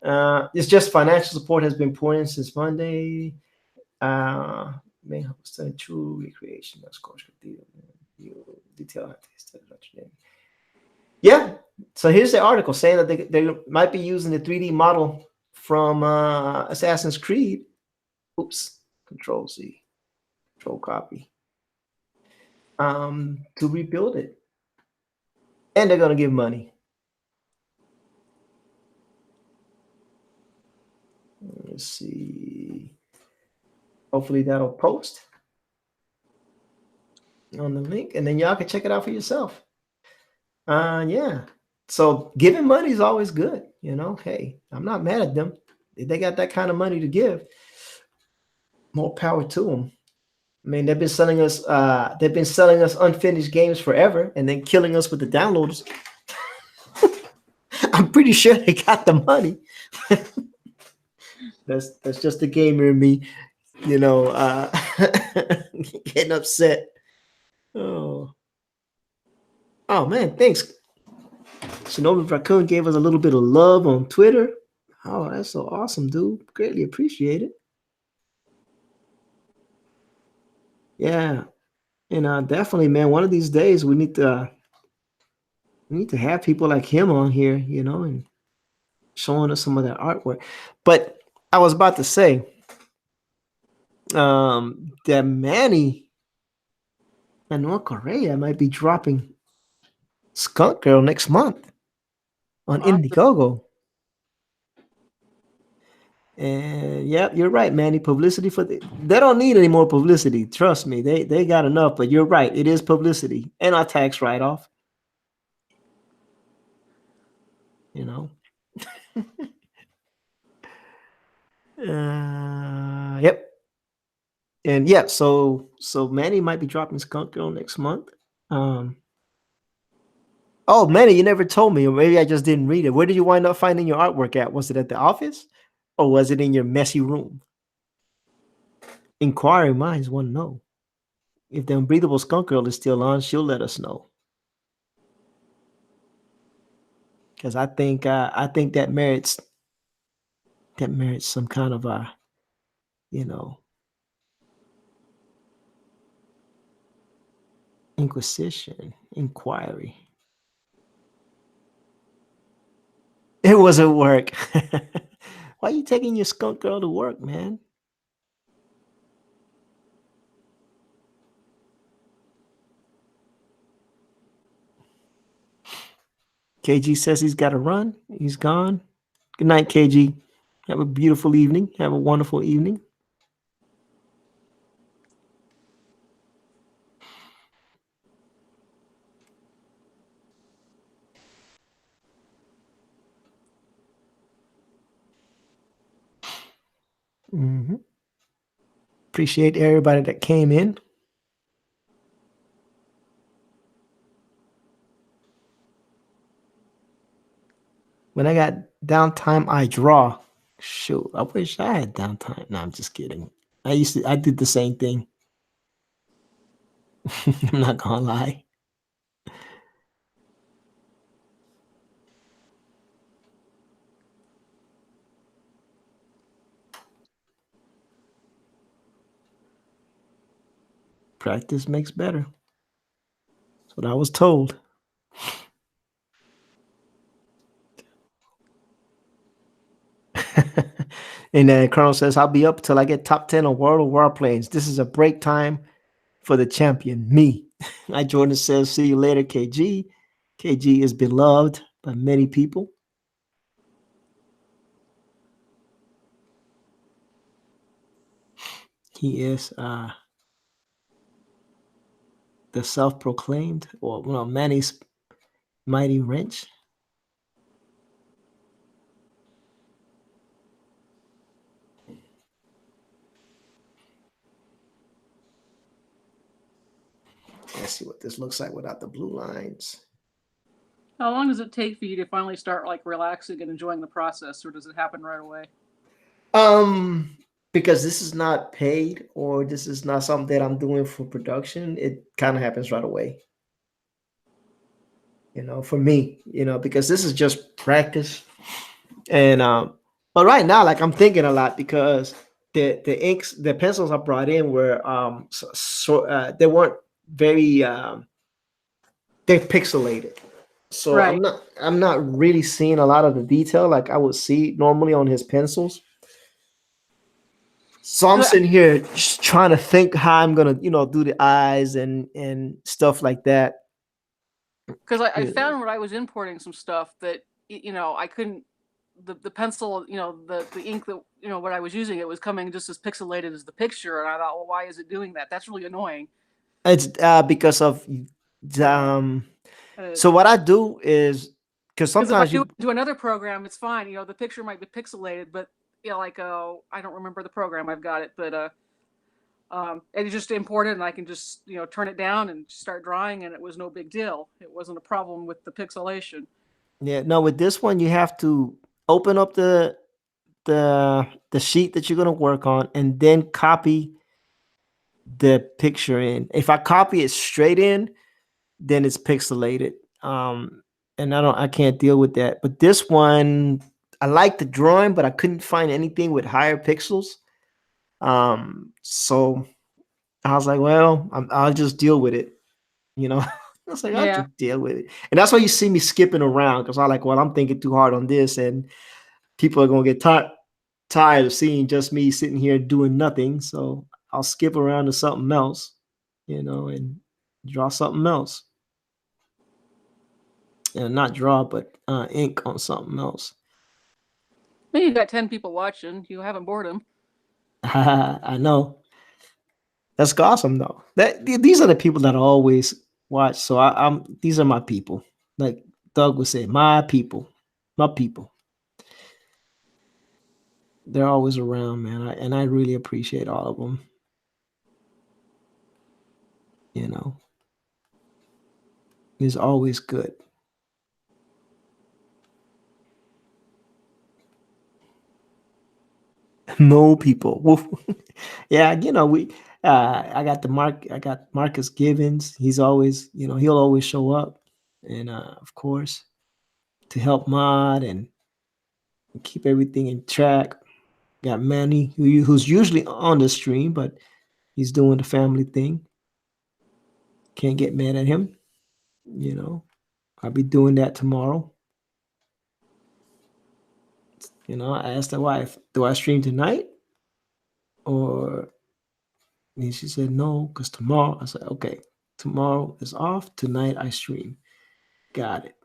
it's just financial support has been pouring since Monday. May help study true recreation. Of course, detail. Yeah. So here's the article saying that they might be using the 3D model from Assassin's Creed. Oops. Control C. Control copy. To rebuild it. And they're going to give money. Let's see. Hopefully that'll post on the link, and then y'all can check it out for yourself. Yeah. So giving money is always good. Hey, I'm not mad at them. If they got that kind of money to give, more power to them. I mean, they've been selling us unfinished games forever, and then killing us with the downloads. I'm pretty sure they got the money. That's just the gamer in me, getting upset. Oh man, thanks. Shinobi Raccoon gave us a little bit of love on Twitter. Oh, that's so awesome, dude. Greatly appreciate it. Yeah. And definitely, man, one of these days we need to have people like him on here, and showing us some of that artwork. But I was about to say that Manny and North Korea might be dropping Skunk Girl next month on Indiegogo. And yeah, you're right, Manny. Publicity they don't need any more publicity. Trust me, they got enough. But you're right, it is publicity and our tax write-off. You know. Yep. And yeah, so Manny might be dropping Skunk Girl next month. Oh, Manny, you never told me, or maybe I just didn't read it. Where did you wind up finding your artwork at? Was it at the office, or was it in your messy room? Inquiring minds want to know. If the Unbreathable Skunk Girl is still on, she'll let us know. Because I think that merits some kind of inquiry. It wasn't work. Why are you taking your Skunk Girl to work, man? KG says he's got to run. He's gone. Good night, KG. Have a beautiful evening. Have a wonderful evening. Appreciate everybody that came in. When I got downtime, I draw. Shoot, I wish I had downtime. No, I'm just kidding. I did the same thing. I'm not gonna lie. Practice makes better. That's what I was told. And then Colonel says, I'll be up till I get top 10 on World of Warplanes. This is a break time for the champion, me. Jordan says, see you later, KG. KG is beloved by many people. He is the self-proclaimed, or Manny's mighty wrench. Let's see what this looks like without the blue lines. How long does it take for you to finally start like relaxing and enjoying the process, or does it happen right away? Because this is not paid, or this is not something that I'm doing for production, it kind of happens right away. For me, because this is just practice. And but right now, like, I'm thinking a lot because the inks, the pencils I brought in were they weren't very they're pixelated. So right. I'm not really seeing a lot of the detail like I would see normally on his pencils. So I'm sitting here just trying to think how I'm gonna, do the eyes and stuff like that. Because I found when I was importing some stuff that I couldn't, the pencil, the ink that what I was using, it was coming just as pixelated as the picture, and I thought, well, why is it doing that? That's really annoying. It's because of so what I do is, because sometimes if I do another program, it's fine. The picture might be pixelated, but I don't remember the program. I've got it, but and you just import it, and I can just turn it down and start drawing, and it was no big deal. It wasn't a problem with the pixelation. Yeah, no, with this one you have to open up the sheet that you're gonna work on, and then copy the picture in. If I copy it straight in, then it's pixelated. And I can't deal with that. But this one, I like the drawing, but I couldn't find anything with higher pixels. So I was like, well, I'll just deal with it. I was like, I'll just deal with it. And that's why you see me skipping around, because I'm like, well, I'm thinking too hard on this. And people are gonna get tired of seeing just me sitting here doing nothing. So I'll skip around to something else, and draw something else. And not draw, but ink on something else. Maybe you got 10 people watching. You haven't bored them. I know. That's awesome though. These are the people that I always watch. So I'm these are my people. Like Doug would say, my people. My people. They're always around, man. And I really appreciate all of them. It's always good. No people. Woof. Yeah, we I got Marcus Givens. He's always, he'll always show up. And of course, to help mod and keep everything in track. Got Manny, who's usually on the stream, but he's doing the family thing. Can't get mad at him. I'll be doing that tomorrow. I asked the wife, do I stream tonight? And she said, no, because tomorrow. I said, okay, tomorrow is off. Tonight I stream. Got it.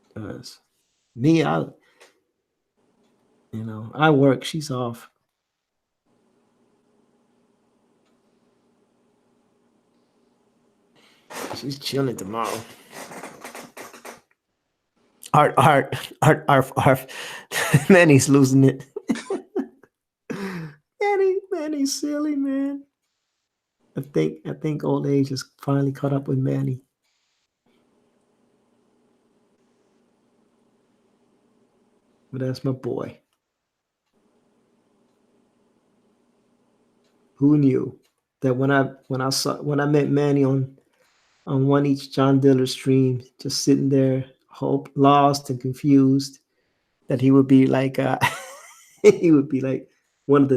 Because me, I work. She's off. She's chilling tomorrow. Art. Manny's losing it. Manny's silly, man. I think old age has finally caught up with Manny. But that's my boy. Who knew that when I met Manny on One Each John Diller stream, just sitting there, lost and confused, that he would be like he would be like one of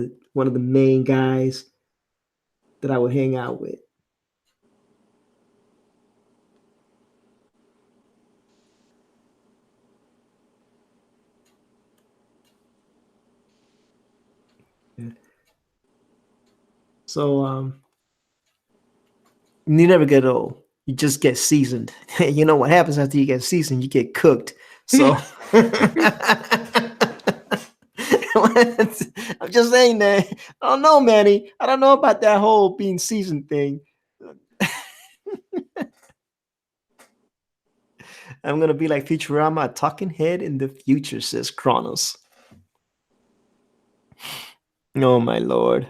the main guys that I would hang out with. Yeah. So you never get old. You just get seasoned. You know what happens after you get seasoned? You get cooked. So I'm just saying that. I don't know, Manny. I don't know about that whole being seasoned thing. I'm gonna be like Futurama, a talking head in the future, says Kronos. Oh my lord.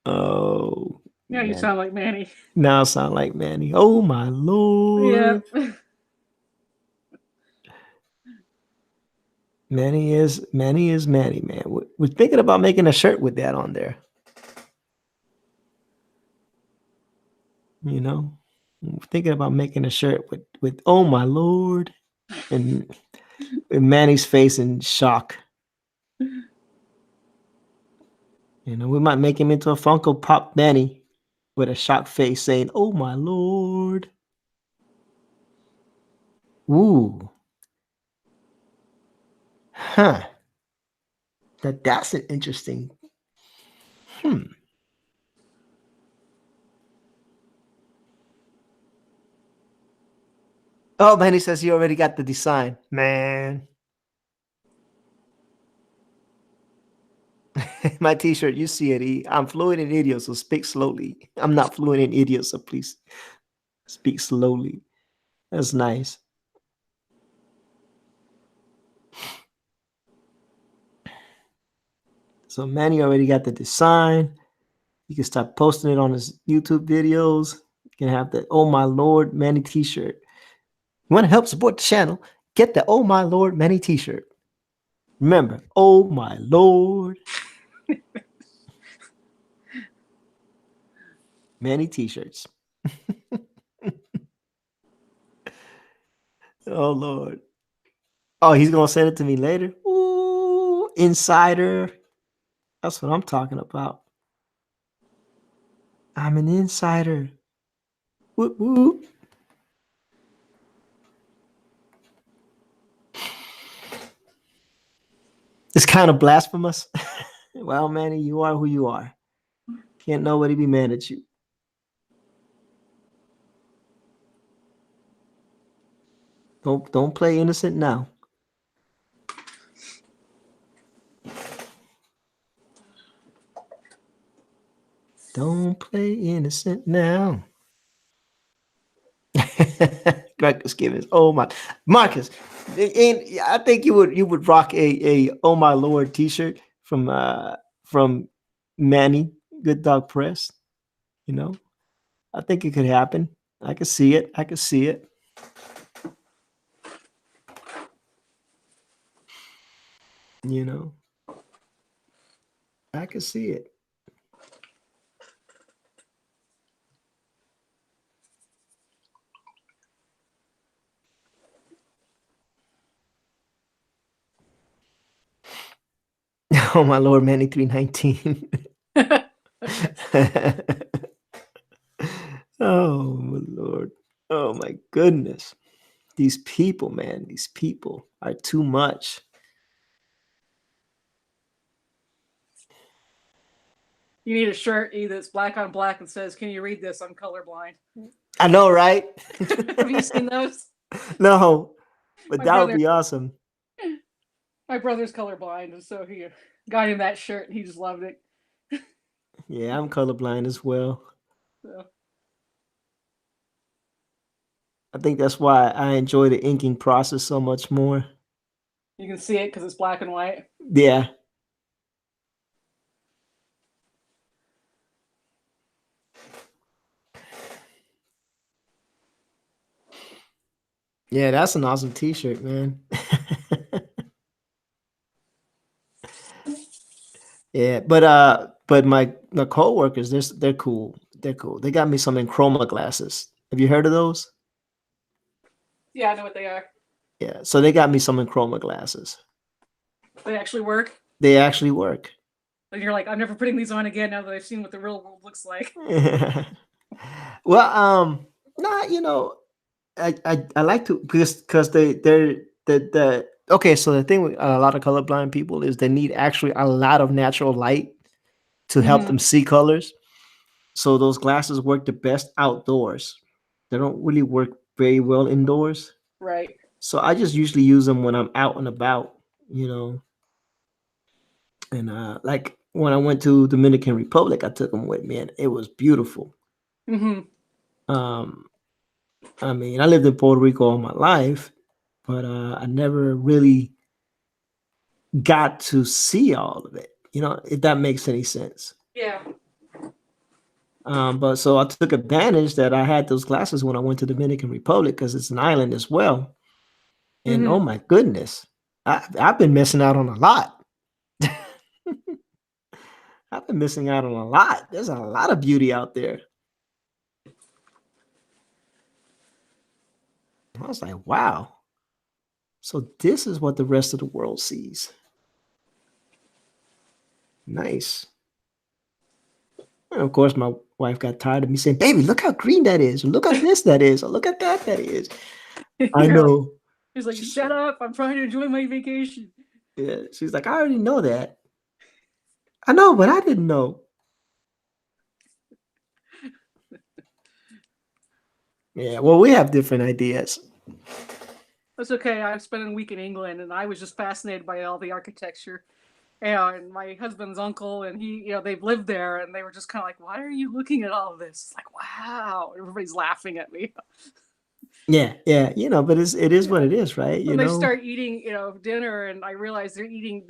Oh. Yeah, you sound like Manny. Now I sound like Manny. Oh my lord. Yeah. Manny is Manny, man. We're thinking about making a shirt with that on there. We're thinking about making a shirt with oh my lord, and with Manny's face in shock. We might make him into a Funko Pop Manny with a shocked face saying, "Oh my lord." Ooh. Huh. That's an interesting. Oh, Manny says he already got the design. Man. My t-shirt, you see it. I'm fluent in idiom, so speak slowly. I'm not fluent in idiom, so please speak slowly. That's nice. So Manny already got the design. You can start posting it on his YouTube videos. You can have the Oh My Lord Manny t-shirt. You want to help support the channel? Get the Oh My Lord Manny t-shirt. Remember, Oh My Lord. Manny t-shirts. Oh Lord. Oh, he's gonna send it to me later. Ooh, insider. That's what I'm talking about. I'm an insider. Whoop whoop. It's kind of blasphemous. Well, Manny, you are who you are. Can't nobody be mad at you. Don't play innocent now. Don't play innocent now. Marcus Gibbons. Oh my, Marcus. And I think you would rock a Oh My Lord T-shirt from Manny Good Dog Press. You know, I think it could happen. I could see it. I could see it. You know, I could see it. Oh my Lord, Manny 319. Oh my Lord. Oh my goodness. These people, man, these people are too much. You need a shirt that's black on black and says, "Can you read this? I'm colorblind." I know, right? Have you seen those? No, but My that would brother- be awesome. My brother's colorblind, and so he got him that shirt, and he just loved it. Yeah, I'm colorblind as well. So, I think that's why I enjoy the inking process so much more. you can see it because it's black and white. Yeah. Yeah, that's an awesome t-shirt, man. Yeah, but my co-workers, they're cool. They're cool. They got me some chroma glasses. Have you heard of those? Yeah, I know what they are. Yeah, so they got me some chroma glasses. They actually work. They actually work. And you're like, I'm never putting these on again now that I've seen what the real world looks like. Well, nah, you know, I like to because they're the okay. So the thing with a lot of colorblind people is they need actually a lot of natural light to help them see colors. So those glasses work the best outdoors. They don't really work very well indoors. Right. So I just usually use them when I'm out and about, you know. And like when I went to Dominican Republic, I took them with me, and it was beautiful. Mm-hmm. I mean, I lived in Puerto Rico all my life, but I never really got to see all of it. You know, if that makes any sense. Yeah. But so I took advantage that I had those glasses when I went to Dominican Republic because it's an island as well. And oh my goodness, I've been missing out on a lot. I've been missing out on a lot. There's a lot of beauty out there. I was like, wow. So this is what the rest of the world sees. Nice. And of course, my wife got tired of me saying, baby, look how green that is. Or look at this that is. Or look at that is. I know. He's like, shut up. I'm trying to enjoy my vacation. Yeah. She's like, I already know that. I know, but I didn't know. Yeah, well, we have different ideas. That's okay. I've spent a week in England, and I was just fascinated by all the architecture. And my husband's uncle, and he, they've lived there, and they were just kind of like, why are you looking at all of this? It's like, wow. Everybody's laughing at me. Yeah, but it is what it is, right? When they start eating, dinner, and I realize they're using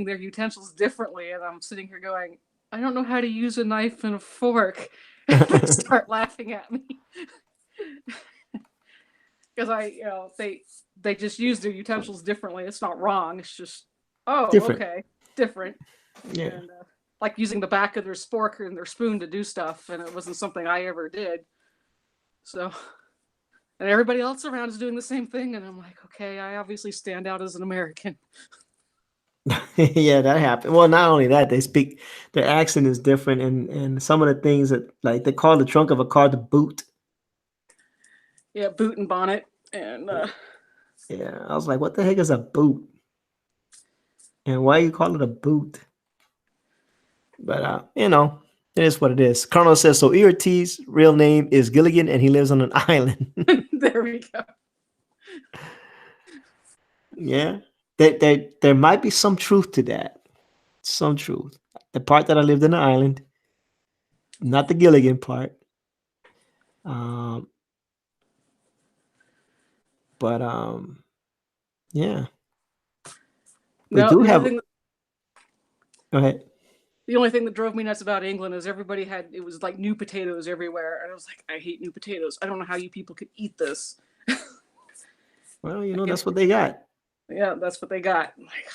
their utensils differently, and I'm sitting here going, I don't know how to use a knife and a fork. And they start laughing at me. Because they just use their utensils differently. It's not wrong. It's just, different. Okay, different. Yeah. And, like using the back of their fork and their spoon to do stuff, and it wasn't something I ever did. So, and everybody else around is doing the same thing, and I'm like, okay, I obviously stand out as an American. Yeah, that happened. Well, not only that, their accent is different, and some of the things that like they call the trunk of a car the boot. Yeah, boot and bonnet, and yeah, I was like, what the heck is a boot? And why you call it a boot? But you know, it is what it is. Colonel says so. Ortiz real name is Gilligan, and he lives on an island. There we go. Yeah, there might be some truth to that. Some truth. The part that I lived in the island, not the Gilligan part. Um, but yeah, we No, do have. Go ahead. the only thing that drove me nuts about England is everybody had it was like new potatoes everywhere, and I was like, I hate new potatoes. I don't know how you people could eat this. Well, you know that's what they got. Yeah, that's what they got. I'm like,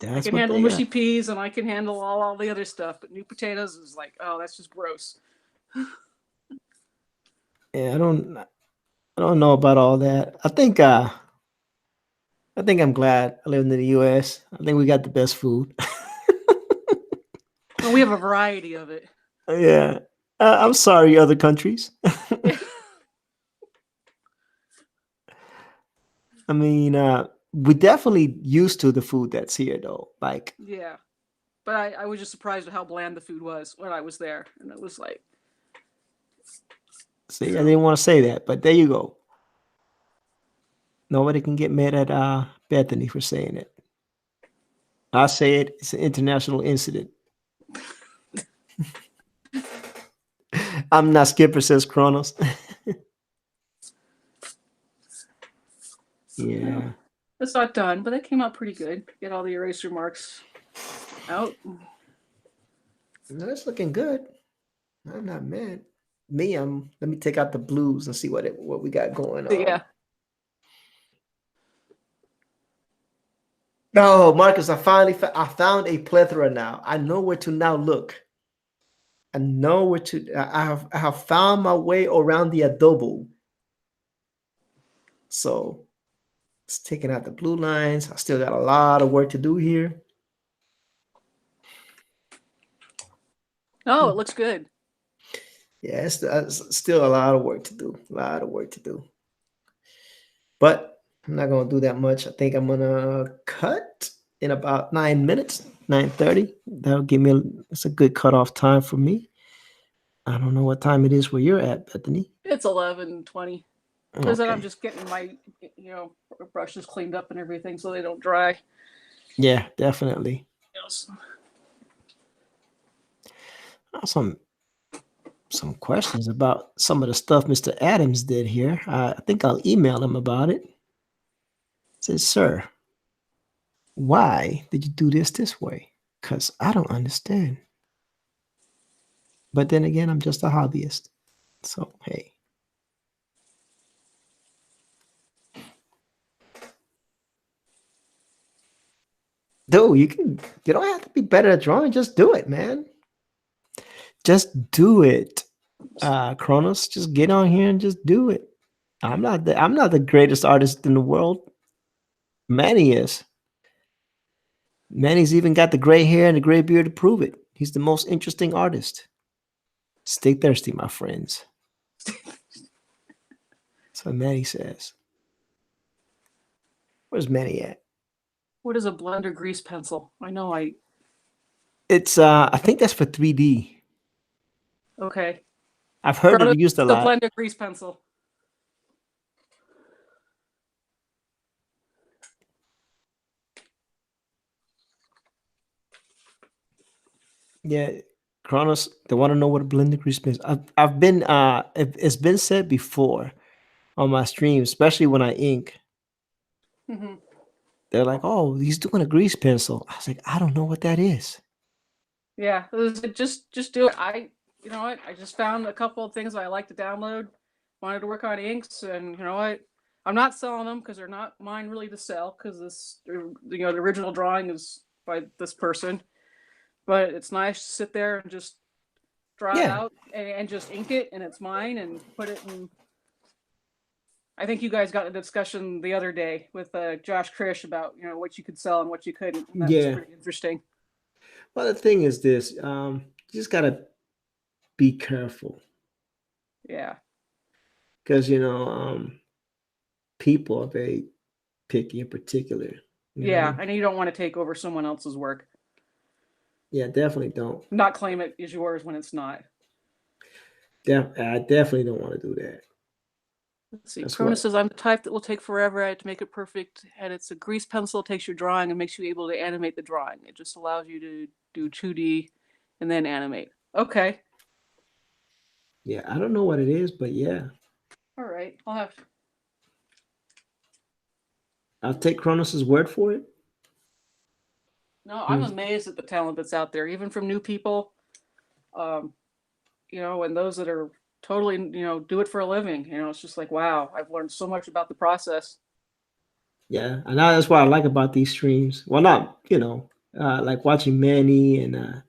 I That's can what handle they mushy got. peas and I can handle all the other stuff, but new potatoes is like, oh, that's just gross. Yeah, I don't know about all that. I think I'm glad I live in the U.S. I think we got the best food. Well, we have a variety of it. Yeah. I'm sorry, other countries. Yeah. I mean, we definitely used to the food that's here, though. Like, Yeah. But I was just surprised at how bland the food was when I was there. And it was like, see, I didn't want to say that, but there you go. Nobody can get mad at Bethany for saying it. I say it. It's an international incident. I'm not Skipper, says Kronos. Yeah. it's not done, but it came out pretty good. Get all the eraser marks out. No, it's looking good. I'm not mad. Let me take out the blues and see what we got going on. Yeah. No, Marcus, I found a plethora now. I know where to now look. I know where to I have found my way around the adobo. So it's taking out the blue lines. I still got a lot of work to do here. Oh, it looks good. Yeah, it's still a lot of work to do. A lot of work to do. But I'm not gonna do that much. I think I'm gonna cut in about 9 minutes, 9:30. That'll give me it's a good cutoff time for me. I don't know what time it is where you're at, Bethany. It's 11:20. Because then I'm Okay. just getting my, brushes cleaned up and everything so they don't dry. Yeah, definitely. Yes. Some questions about some of the stuff Mr. Adams did here. I think I'll email him about it. Says, sir, why did you do this way? Because I don't understand. But then again, I'm just a hobbyist. So, hey. Dude, you don't have to be better at drawing. Just do it, man. Just do it. Kronos, just get on here and just do it. I'm not the greatest artist in the world. Manny is. Manny's even got the gray hair and the gray beard to prove it. He's the most interesting artist. Stay thirsty, my friends. That's what Manny says. Where's Manny at? What is a blender grease pencil? I know It's I think that's for 3D. okay. I've heard it used a The lot. blender grease pencil. Yeah, Kronos, they want to know what a blender grease is. I've been it's been said before on my stream, especially when I ink. Mm-hmm. They're like, "Oh, he's doing a grease pencil." I was like, "I don't know what that is." Yeah, just do it. You know what? I just found a couple of things I like to download. Wanted to work on inks, and you know what? I'm not selling them because they're not mine really to sell. Because the original drawing is by this person, but it's nice to sit there and just draw it Yeah. out and just ink it, and it's mine, and put it in. I think you guys got a discussion the other day with Josh Krish about what you could sell and what you couldn't, and that was Yeah. pretty interesting. Well, the thing is this, you just gotta be careful Yeah. because people picky and particular. You Yeah, know? and you don't want to take over someone else's work. Yeah, definitely don't. Not claim it is yours when it's not. I definitely don't want to do that. Let's see. That's Cronus what. says, I'm the type that will take forever. I had to make it perfect. And it's a grease pencil, takes your drawing and makes you able to animate the drawing. It just allows you to do 2D and then animate. Okay. Yeah, I don't know what it is, but yeah, All right. I'll take Kronos's word for it. No, I'm He's- amazed at the talent that's out there, even from new people, and those that are totally, do it for a living. It's just like, wow, I've learned so much about the process. Yeah, and that's what I like about these streams. Well, not like watching Manny and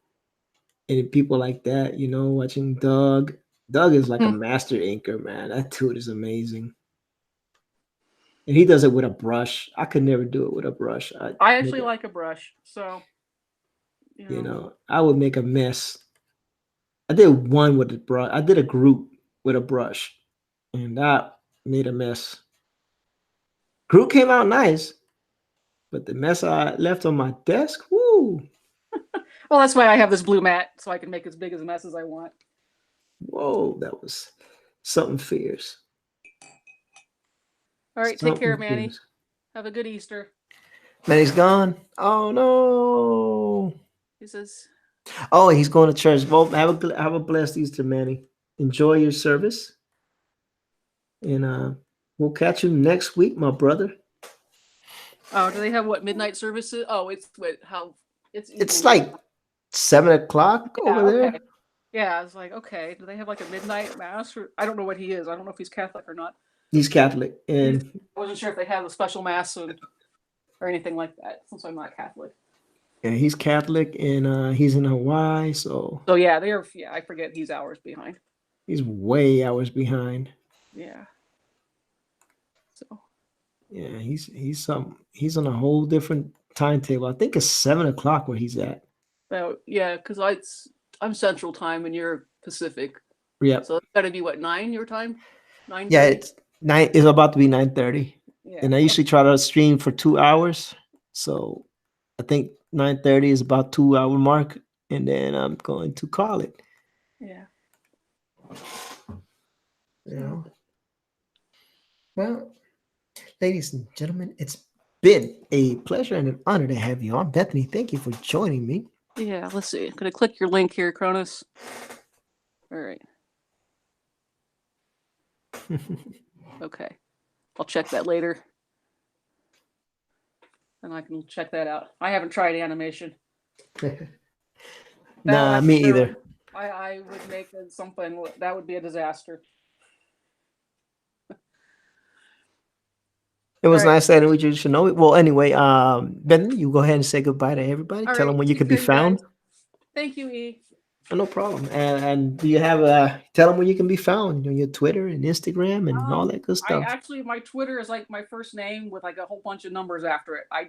people like that. Watching Doug. Doug is like a master inker, man. That dude is amazing, and he does it with a brush. I could never do it with a brush. I actually like a brush, so I would make a mess. I did one with a brush. I did a group with a brush, and that made a mess. Group came out nice, but the mess I left on my desk, woo! Well, that's why I have this blue mat, so I can make as big as a mess as I want. Whoa, that was something fierce. All right, take care, Manny. Have a good Easter. Manny's gone. Oh no. He says, oh, he's going to church. Well, have a blessed Easter, Manny. Enjoy your service, and we'll catch you next week, my brother. Oh, do they have midnight services? Oh, It's like 7:00 over there. Okay. Yeah, I was like, okay, do they have like a midnight mass? I don't know what he is. I don't know if he's Catholic or not. He's Catholic, and I wasn't sure if they have a special mass or anything like that, since I'm not Catholic. Yeah, he's Catholic, and he's in Hawaii, so yeah, I forget he's hours behind. He's way hours behind. Yeah. So. Yeah, he's on a whole different timetable. I think it's 7:00 where he's at. So yeah, because I'm Central Time and you're Pacific. Yeah. So it's got to be 9 your time? 9. Yeah, it's 9. It's about to be 9:30. Yeah. And I usually try to stream for 2 hours, so I think 9:30 is about 2 hour mark, and then I'm going to call it. Yeah. Well, ladies and gentlemen, it's been a pleasure and an honor to have you on. Bethany, thank you for joining me. Yeah, let's see. I'm going to click your link here, Cronus. All right. Okay. I'll check that later. And I can check that out. I haven't tried animation. Nah, me either. I would make something that would be a disaster. It was nice chatting with you, Shinobi. Well, anyway, Bethany, you go ahead and say goodbye to everybody. Tell them where you can be found. Thank you, E. No problem. And do you have tell them where you can be found on your Twitter and Instagram and all that good stuff? My Twitter is like my first name with like a whole bunch of numbers after it. I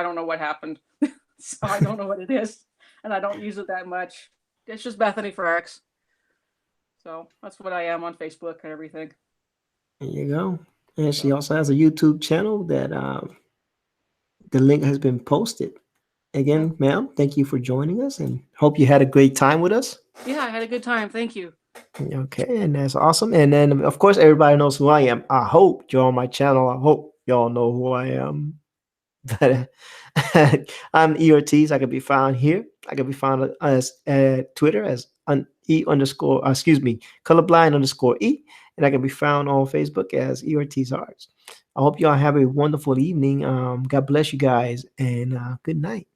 don't know what happened. So I don't know what it is. And I don't use it that much. It's just Bethany for X. So that's what I am on Facebook and everything. There you go. And she also has a YouTube channel that the link has been posted. Again, ma'am, thank you for joining us and hope you had a great time with us. Yeah, I had a good time. Thank you. Okay, and that's awesome. And then, of course, everybody knows who I am. I hope you're on my channel. I hope y'all know who I am. But I'm E. Ortiz. I can be found here. I can be found as Twitter as colorblind_E. And I can be found on Facebook as E. Ortiz Arts. I hope y'all have a wonderful evening. God bless you guys, and good night.